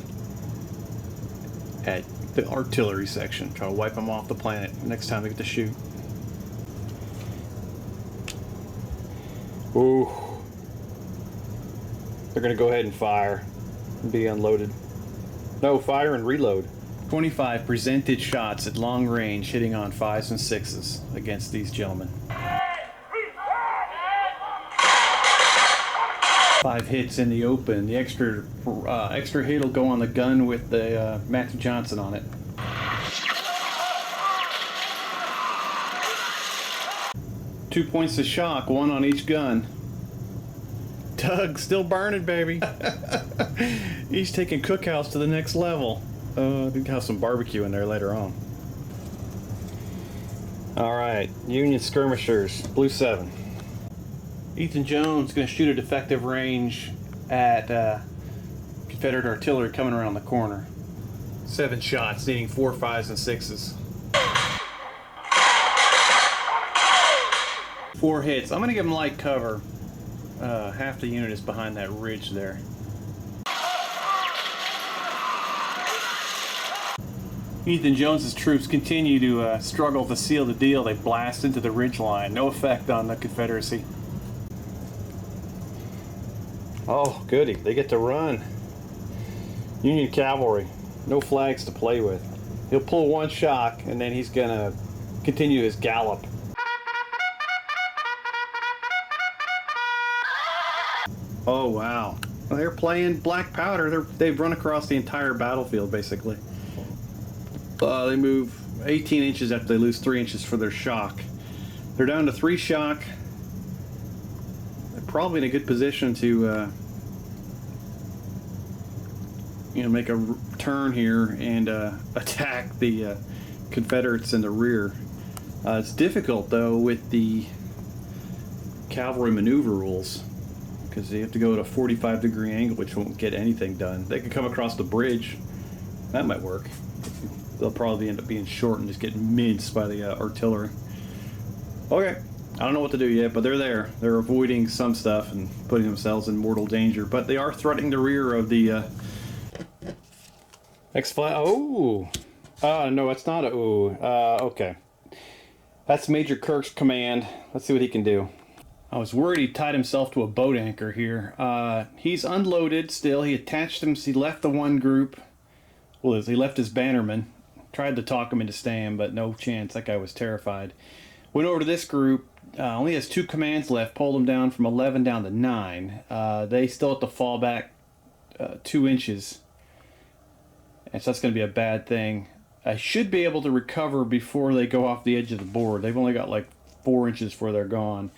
at the artillery section. Try to wipe them off the planet next time they get to shoot. Ooh. They're going to go ahead and fire and be unloaded. No, fire and reload. 25 presented shots at long range, hitting on 5s and 6s against these gentlemen. 5 hits in the open. The extra hit will go on the gun with the Matthew Johnson on it. Two points of shock, 1 on each gun. Doug still burning, baby. He's taking cookhouse to the next level. I think have some barbecue in there later on. Alright, Union skirmishers, blue 7. Ethan Jones is going to shoot a defective range at Confederate artillery coming around the corner. 7 shots, needing 4, 5s, and 6s. 4 hits. I'm going to give him light cover. Half the unit is behind that ridge there. Ethan Jones's troops continue to struggle to seal the deal. They blast into the ridge line. No effect on the Confederacy. Oh, goody. They get to run. Union cavalry. No flags to play with. He'll pull 1 shock, and then he's going to continue his gallop. Oh, wow. Well, they're playing black powder. They've run across the entire battlefield, basically. They move 18 inches after they lose 3 inches for their shock. They're down to 3 shock. They're probably in a good position to make a turn here and attack the Confederates in the rear. It's difficult, though, with the cavalry maneuver rules, because you have to go at a 45-degree angle, which won't get anything done. They could come across the bridge. That might work. they'll probably end up being short and just get minced by the artillery. Okay, I don't know what to do yet, but they're there. They're avoiding some stuff and putting themselves in mortal danger, but they are threatening the rear of the X-Flag. Oh! No, it's not a ooh. Okay. That's Major Kirk's command. Let's see what he can do. I was worried he tied himself to a boat anchor here. He's unloaded still. He attached him. He left the one group. Well, he left his bannerman. Tried to talk him into staying, but no chance. That guy was terrified. Went over to this group. Only has 2 commands left. Pulled them down from 11 down to 9. They still have to fall back 2 inches. And so that's going to be a bad thing. I should be able to recover before they go off the edge of the board. They've only got like 4 inches before they're gone.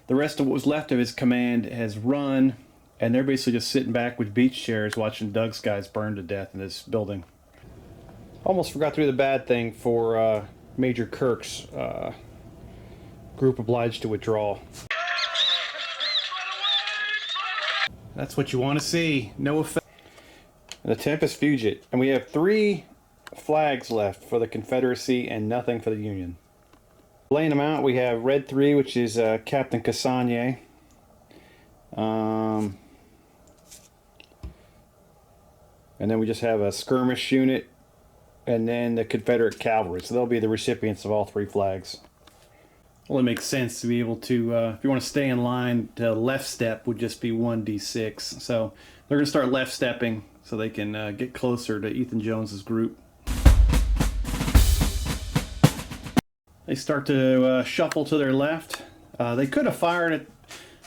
The rest of what was left of his command has run, and they're basically just sitting back with beach chairs watching Doug's guys burn to death in this building. Almost forgot to do the bad thing for Major Kirk's group obliged to withdraw. That's what you want to see. No effect. The Tempest Fugit. And we have 3 flags left for the Confederacy and nothing for the Union. Laying them out, we have Red 3, which is Captain Cassagnier. And then we just have a skirmish unit and then the Confederate cavalry. So they'll be the recipients of all 3 flags. Well, it makes sense to be able to, if you want to stay in line, the left step would just be 1d6. So they're going to start left stepping so they can get closer to Ethan Jones's group. They start to shuffle to their left. They could have fired it,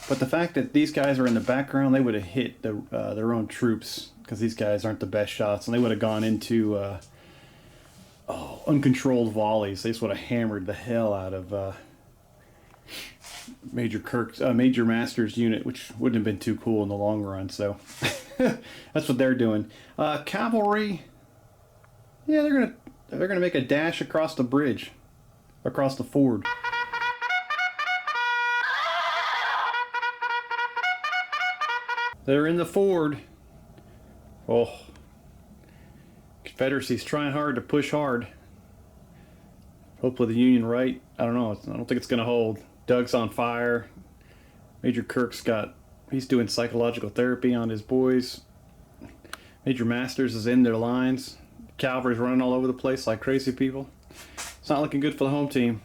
but the fact that these guys are in the background, they would have hit their own troops because these guys aren't the best shots, and they would have gone into uncontrolled volleys. They just would have hammered the hell out of Major Master's unit, which wouldn't have been too cool in the long run. So that's what they're doing. Cavalry, yeah, they're gonna make a dash across the bridge. Across the ford. They're in the ford. Oh. Confederacy's trying hard to push hard. Hopefully the Union right. I don't know. I don't think it's going to hold. Doug's on fire. Major Kirk's he's doing psychological therapy on his boys. Major Masters is in their lines. Cavalry's running all over the place like crazy people. It's not looking good for the home team.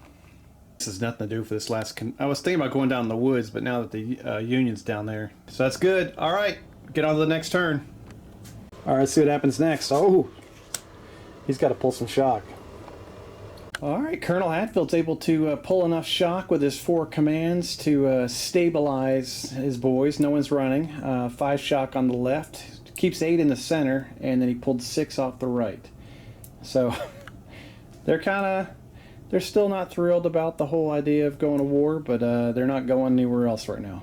This has nothing to do for this last... I was thinking about going down in the woods, but now that the Union's down there. So that's good. All right, get on to the next turn. All right, let's see what happens next. Oh, he's got to pull some shock. All right, Colonel Hatfield's able to pull enough shock with his 4 commands to stabilize his boys. No one's running. 5 shock on the left. Keeps 8 in the center, and then he pulled 6 off the right. So... They're still not thrilled about the whole idea of going to war, but they're not going anywhere else right now.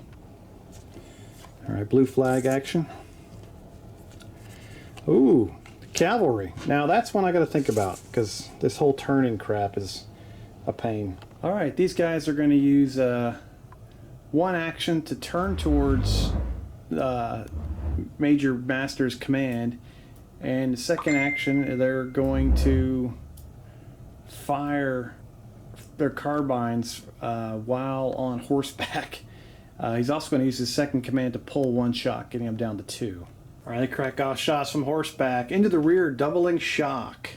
All right, blue flag action. Ooh, cavalry. Now that's one I got to think about because this whole turning crap is a pain. All right, these guys are going to use one action to turn towards Major Master's command, and the second action they're going to fire their carbines while on horseback. He's also going to use his second command to pull 1 shot, getting him down to 2. All right, they crack off shots from horseback into the rear, doubling shock.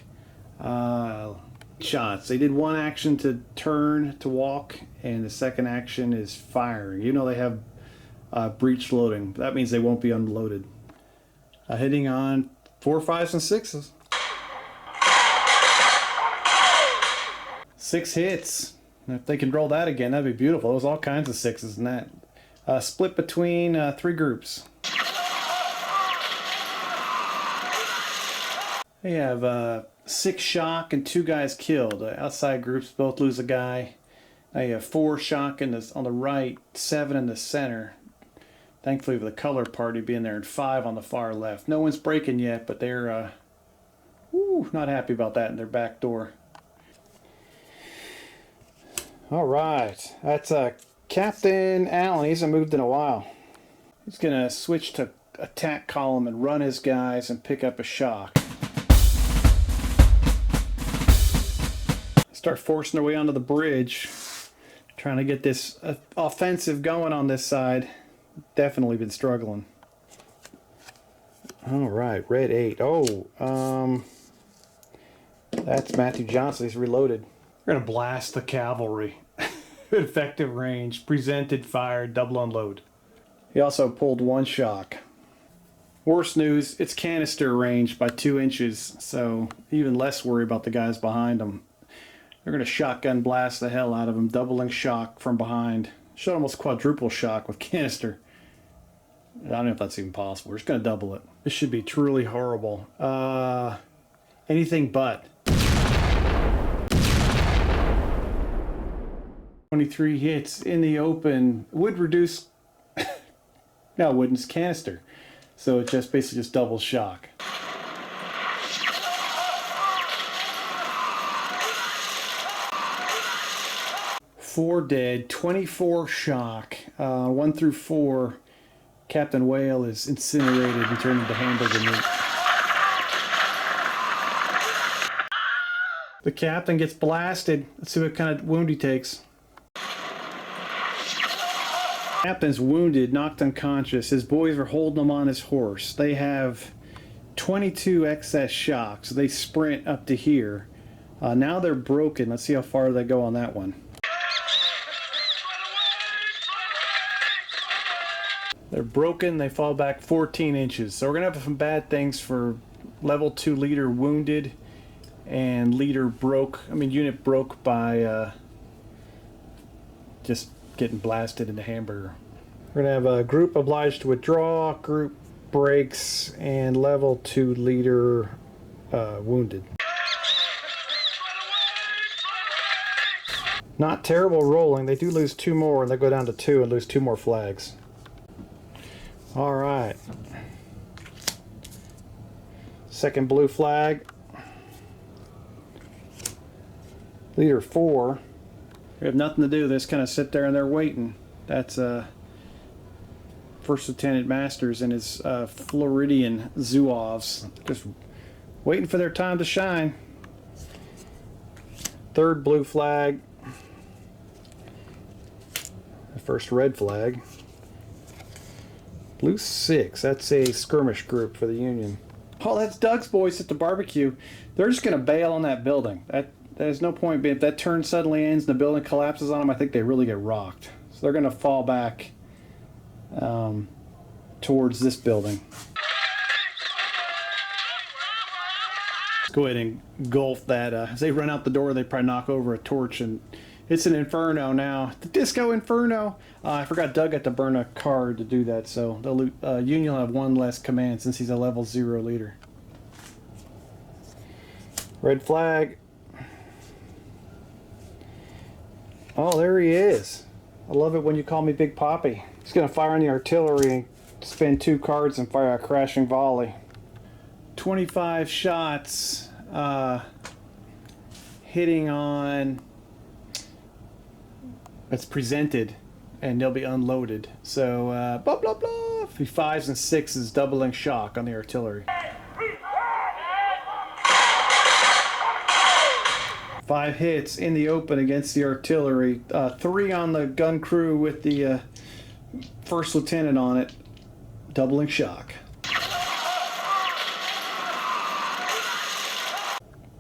Shots. They did 1 action to turn to walk, and the second action is firing. You know they have breech loading. That means they won't be unloaded. Hitting on 4, 5s, and 6s. 6 hits. If they can roll that again, that'd be beautiful. There was all kinds of 6s in that. Split between 3 groups. They have 6 shock and 2 guys killed. Outside groups both lose a guy. Now you have 4 shock on the right, 7 in the center. Thankfully for the color party being there, and 5 on the far left. No one's breaking yet, but they're not happy about that in their back door. All right, that's Captain Allen. He hasn't moved in a while. He's going to switch to attack column and run his guys and pick up a shock. start forcing their way onto the bridge. Trying to get this offensive going on this side. Definitely been struggling. All right, red 8. Oh, that's Matthew Johnson. He's reloaded. We're going to blast the cavalry. Effective range. Presented, fired, double unload. He also pulled 1 shock. Worst news, it's canister range by 2 inches, so even less worry about the guys behind them. They're going to shotgun blast the hell out of him, doubling shock from behind. Should almost quadruple shock with canister. I don't know if that's even possible. We're just going to double it. This should be truly horrible. Anything but. 23 hits in the open would reduce... No, it wouldn't. It's canister. So it just basically just doubles shock. Four dead, 24 shock. 1 through 4, Captain Whale is incinerated and turned into hamburger meat. The captain gets blasted. Let's see what kind of wound he takes. Captain's wounded, knocked unconscious. His boys are holding him on his horse. They have 22 excess shock, so they sprint up to here. Now they're broken. Let's see how far they go on that one. They're broken. They fall back 14 inches. So we're going to have some bad things for level 2 leader wounded and leader broke. I mean, unit broke by just getting blasted into hamburger. We're going to have a group obliged to withdraw, group breaks, and level 2 leader wounded. Not terrible rolling. They do lose 2 more, and they go down to 2 and lose 2 more flags. All right. Second blue flag. Leader 4. We have nothing to do. They just kind of sit there and they're waiting. That's First Lieutenant Masters and his Floridian Zouaves. Just waiting for their time to shine. Third blue flag. The first red flag. Blue 6. That's a skirmish group for the Union. Oh, that's Doug's boys at the barbecue. They're just going to bail on that building. There's no point being. If that turn suddenly ends and the building collapses on them, I think they really get rocked. So they're going to fall back towards this building. Let's go ahead and engulf that. As they run out the door, they probably knock over a torch, and it's an inferno now. The Disco Inferno. I forgot Doug had to burn a card to do that, so the Union will have 1 less command since he's a level 0 leader. Red flag. Oh, there he is. I love it when you call me Big Poppy. He's going to fire on the artillery and spend 2 cards and fire a crashing volley. 25 shots hitting on... It's presented, and they'll be unloaded. So, blah, blah, blah. 5s and 6s doubling shock on the artillery. 5 hits in the open against the artillery. 3 on the gun crew with the first lieutenant on it, doubling shock.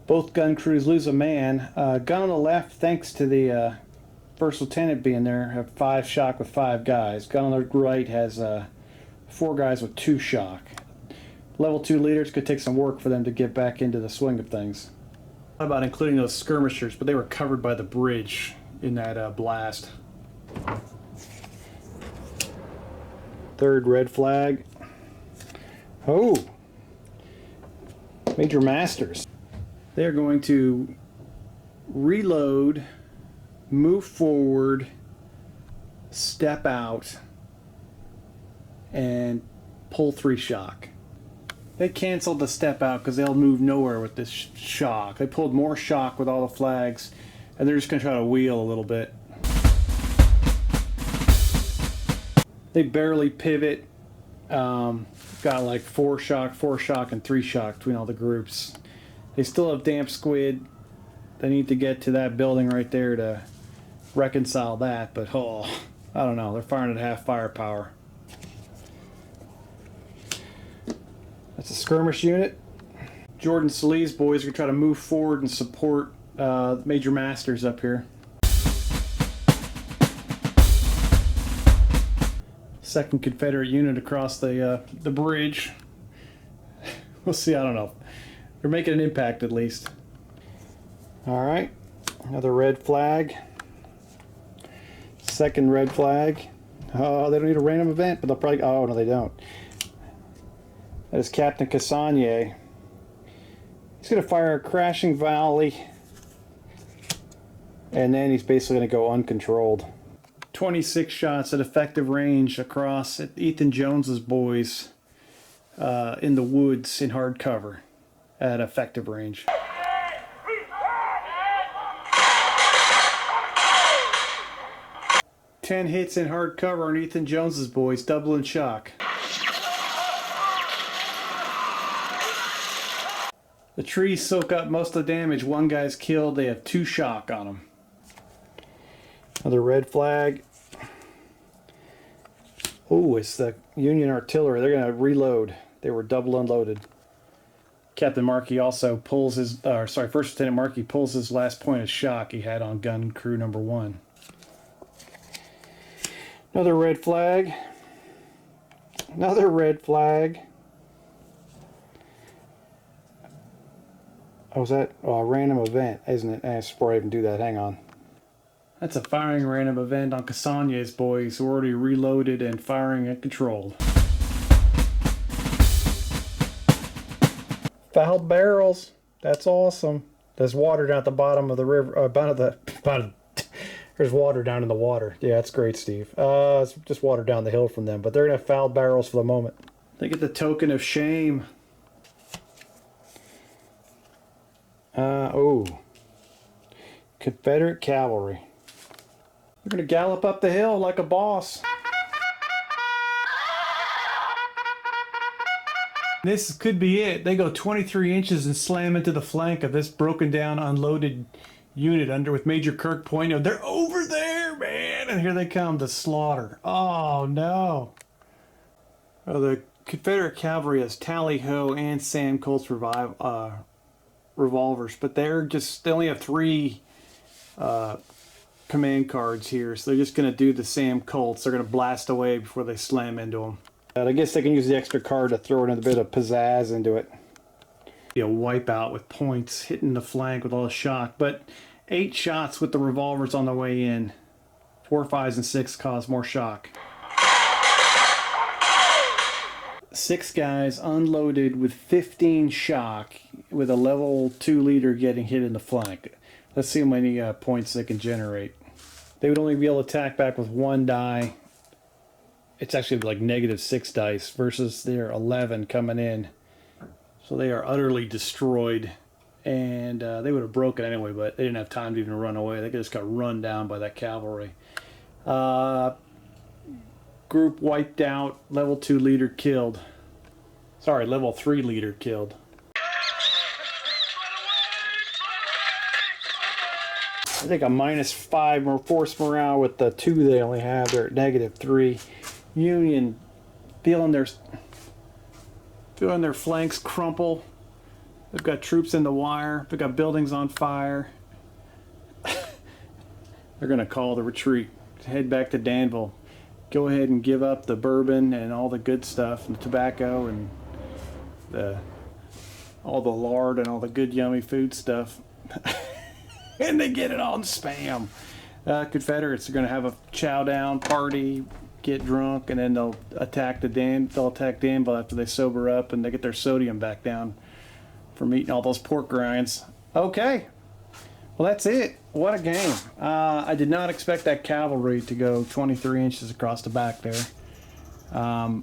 Both gun crews lose a man. Gun on the left, thanks to the first lieutenant being there, have 5 shock with 5 guys. Gun on the right has 4 guys with 2 shock. Level 2 leaders could take some work for them to get back into the swing of things. How about including those skirmishers, but they were covered by the bridge in that blast. Third red flag. Oh! Major Masters. They're going to reload, move forward, step out, and pull 3 shock. They canceled the step out because they'll move nowhere with this shock. They pulled more shock with all the flags, and they're just going to try to wheel a little bit. They barely pivot. Got like 4 shock, and 3 shock between all the groups. They still have damp squid. They need to get to that building right there to reconcile that, but oh, I don't know. They're firing at half firepower. That's a skirmish unit. Jordan Sallee's boys are going to try to move forward and support Major Masters up here. Second Confederate unit across the bridge. We'll see, I don't know. They're making an impact at least. All right, another red flag. Second red flag. Oh, they don't need a random event, but they'll probably, oh no they don't. That is Captain Cassanier. He's going to fire a crashing volley, and then he's basically going to go uncontrolled. 26 shots at effective range across at Ethan Jones's boys in the woods in hard cover at effective range. Ten hits in hard cover on Ethan Jones's boys, double and shock. The trees soak up most of the damage. One guy's killed. They have 2 shock on them. Another red flag. Oh, it's the Union artillery. They're going to reload. They were double unloaded. Captain Markey also pulls his, First Lieutenant Markey pulls his last point of shock he had on gun crew number 1. Another red flag. Another red flag. Oh, is that a random event, isn't it? Before I even do that, hang on. That's a firing random event on Cassanier's boys who are already reloaded and firing at controlled. Fouled barrels. That's awesome. There's water down at the bottom of the river. There's water down in the water. Yeah, that's great, Steve. It's just water down the hill from them, but they're going to have fouled barrels for the moment. They get the token of shame. Confederate cavalry. They're going to gallop up the hill like a boss. This could be it. They go 23 inches and slam into the flank of this broken down, unloaded unit under with Major Kirk pointing. They're over there, man! And here they come to slaughter. Oh, no. Oh, the Confederate cavalry has Tally-Ho and Sam Colt's revolvers, but they only have 3 command cards here, so they're just going to do the Sam Colts. They're going to blast away before they slam into them. I guess they can use the extra card to throw another bit of pizzazz into it. Be a wipeout with points hitting the flank with all the shock, but 8 shots with the revolvers on the way in. 4, 5s, and 6 cause more shock. 6 guys unloaded with 15 shock with a level 2 leader getting hit in the flank. Let's see how many points they can generate. They would only be able to attack back with 1 die. It's actually like -6 dice versus their 11 coming in. So they are utterly destroyed. And they would have broken anyway, but they didn't have time to even run away. They just got run down by that cavalry. Group wiped out. Level 2 leader killed. Sorry, level 3 leader killed. I think a -5 more force morale with the 2 they only have. They're at -3. Union feeling their flanks crumple. They've got troops in the wire. They've got buildings on fire. They're going to call the retreat. Head back to Danville. Go ahead and give up the bourbon and all the good stuff, and the tobacco and all the lard and all the good yummy food stuff. And they get it on spam. Confederates are going to have a chow down party, get drunk, and then they'll attack Danville after they sober up and they get their sodium back down from eating all those pork rinds. Okay, well that's it. What a game. I did not expect that cavalry to go 23 inches across the back there. The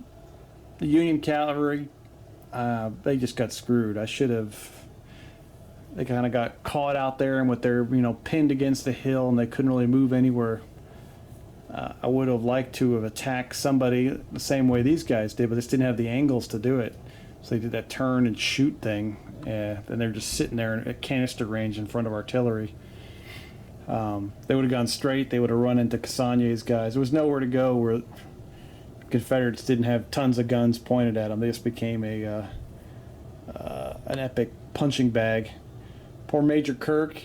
Union cavalry, they just got screwed. They kind of got caught out there and with their, pinned against the hill, and they couldn't really move anywhere. I would have liked to have attacked somebody the same way these guys did, but they just didn't have the angles to do it. So they did that turn and shoot thing, and they're just sitting there at canister range in front of artillery. They would have gone straight. They would have run into Cassagne's guys. There was nowhere to go where Confederates didn't have tons of guns pointed at them. They just became an epic punching bag. Poor Major Kirk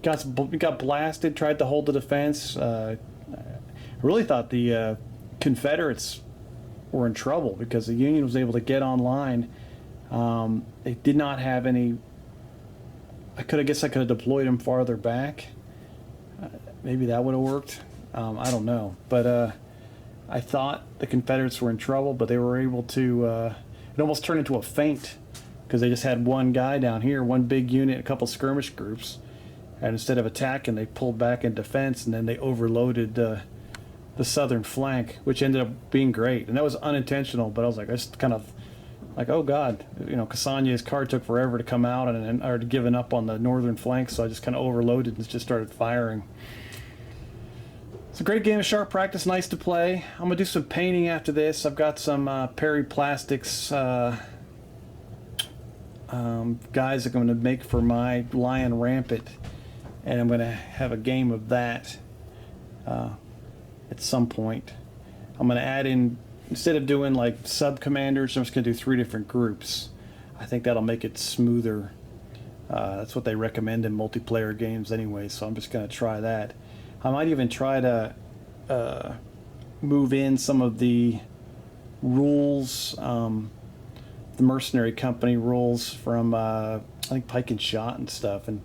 got blasted, tried to hold the defense. I really thought the Confederates were in trouble because the Union was able to get online. They did not have any. I guess I could have deployed them farther back. Maybe that would have worked. I don't know. But I thought the Confederates were in trouble, but they were able to. It almost turned into a feint because they just had one guy down here, one big unit, a couple skirmish groups, and instead of attacking, they pulled back in defense, and then they overloaded the southern flank, which ended up being great. And that was unintentional, but I was like, I just kind of like, oh God, Cassagne's card took forever to come out and already given up on the northern flank, so I just kind of overloaded and just started firing. It's a great game of sharp practice, nice to play. I'm going to do some painting after this. I've got some Perry Plastics guys I'm going to make for my Lion Rampant, and I'm going to have a game of that at some point. I'm going to add in, instead of doing like sub-commanders, I'm just going to do 3 different groups. I think that'll make it smoother. That's what they recommend in multiplayer games anyway, so I'm just going to try that. I might even try to move in some of the rules, the mercenary company rules from I think Pike and Shot and stuff, and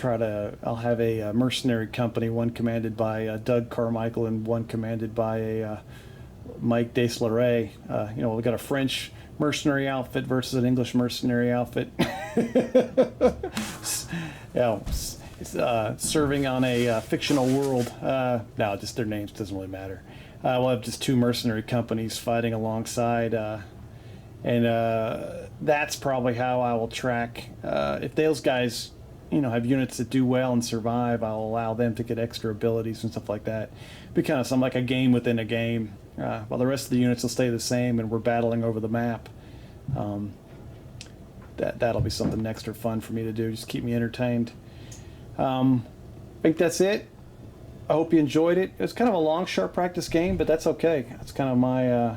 I'll have a mercenary company, one commanded by Doug Carmichael and one commanded by a Mike Deslaray. We've got a French mercenary outfit versus an English mercenary outfit. Serving on a fictional world. No, just their names, doesn't really matter. We'll have just 2 mercenary companies fighting alongside, and that's probably how I will track. If those guys, have units that do well and survive, I'll allow them to get extra abilities and stuff like that. Be kind of like a game within a game. While the rest of the units will stay the same and we're battling over the map. That'll be something extra fun for me to do. Just keep me entertained. I think that's it. I hope you enjoyed it. It was kind of a long, sharp practice game, but that's okay. That's kind of my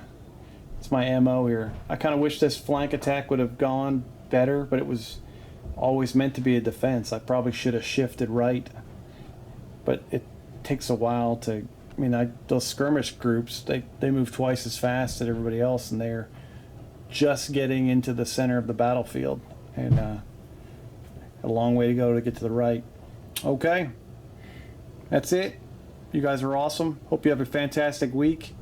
it's my MO here. I kind of wish this flank attack would have gone better, but it was always meant to be a defense. I probably should have shifted right, but it takes a while to. Those skirmish groups, they move twice as fast as everybody else, and they're just getting into the center of the battlefield, and a long way to go to get to the right. Okay, that's it. You guys are awesome. Hope you have a fantastic week,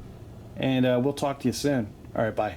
and we'll talk to you soon. All right, bye.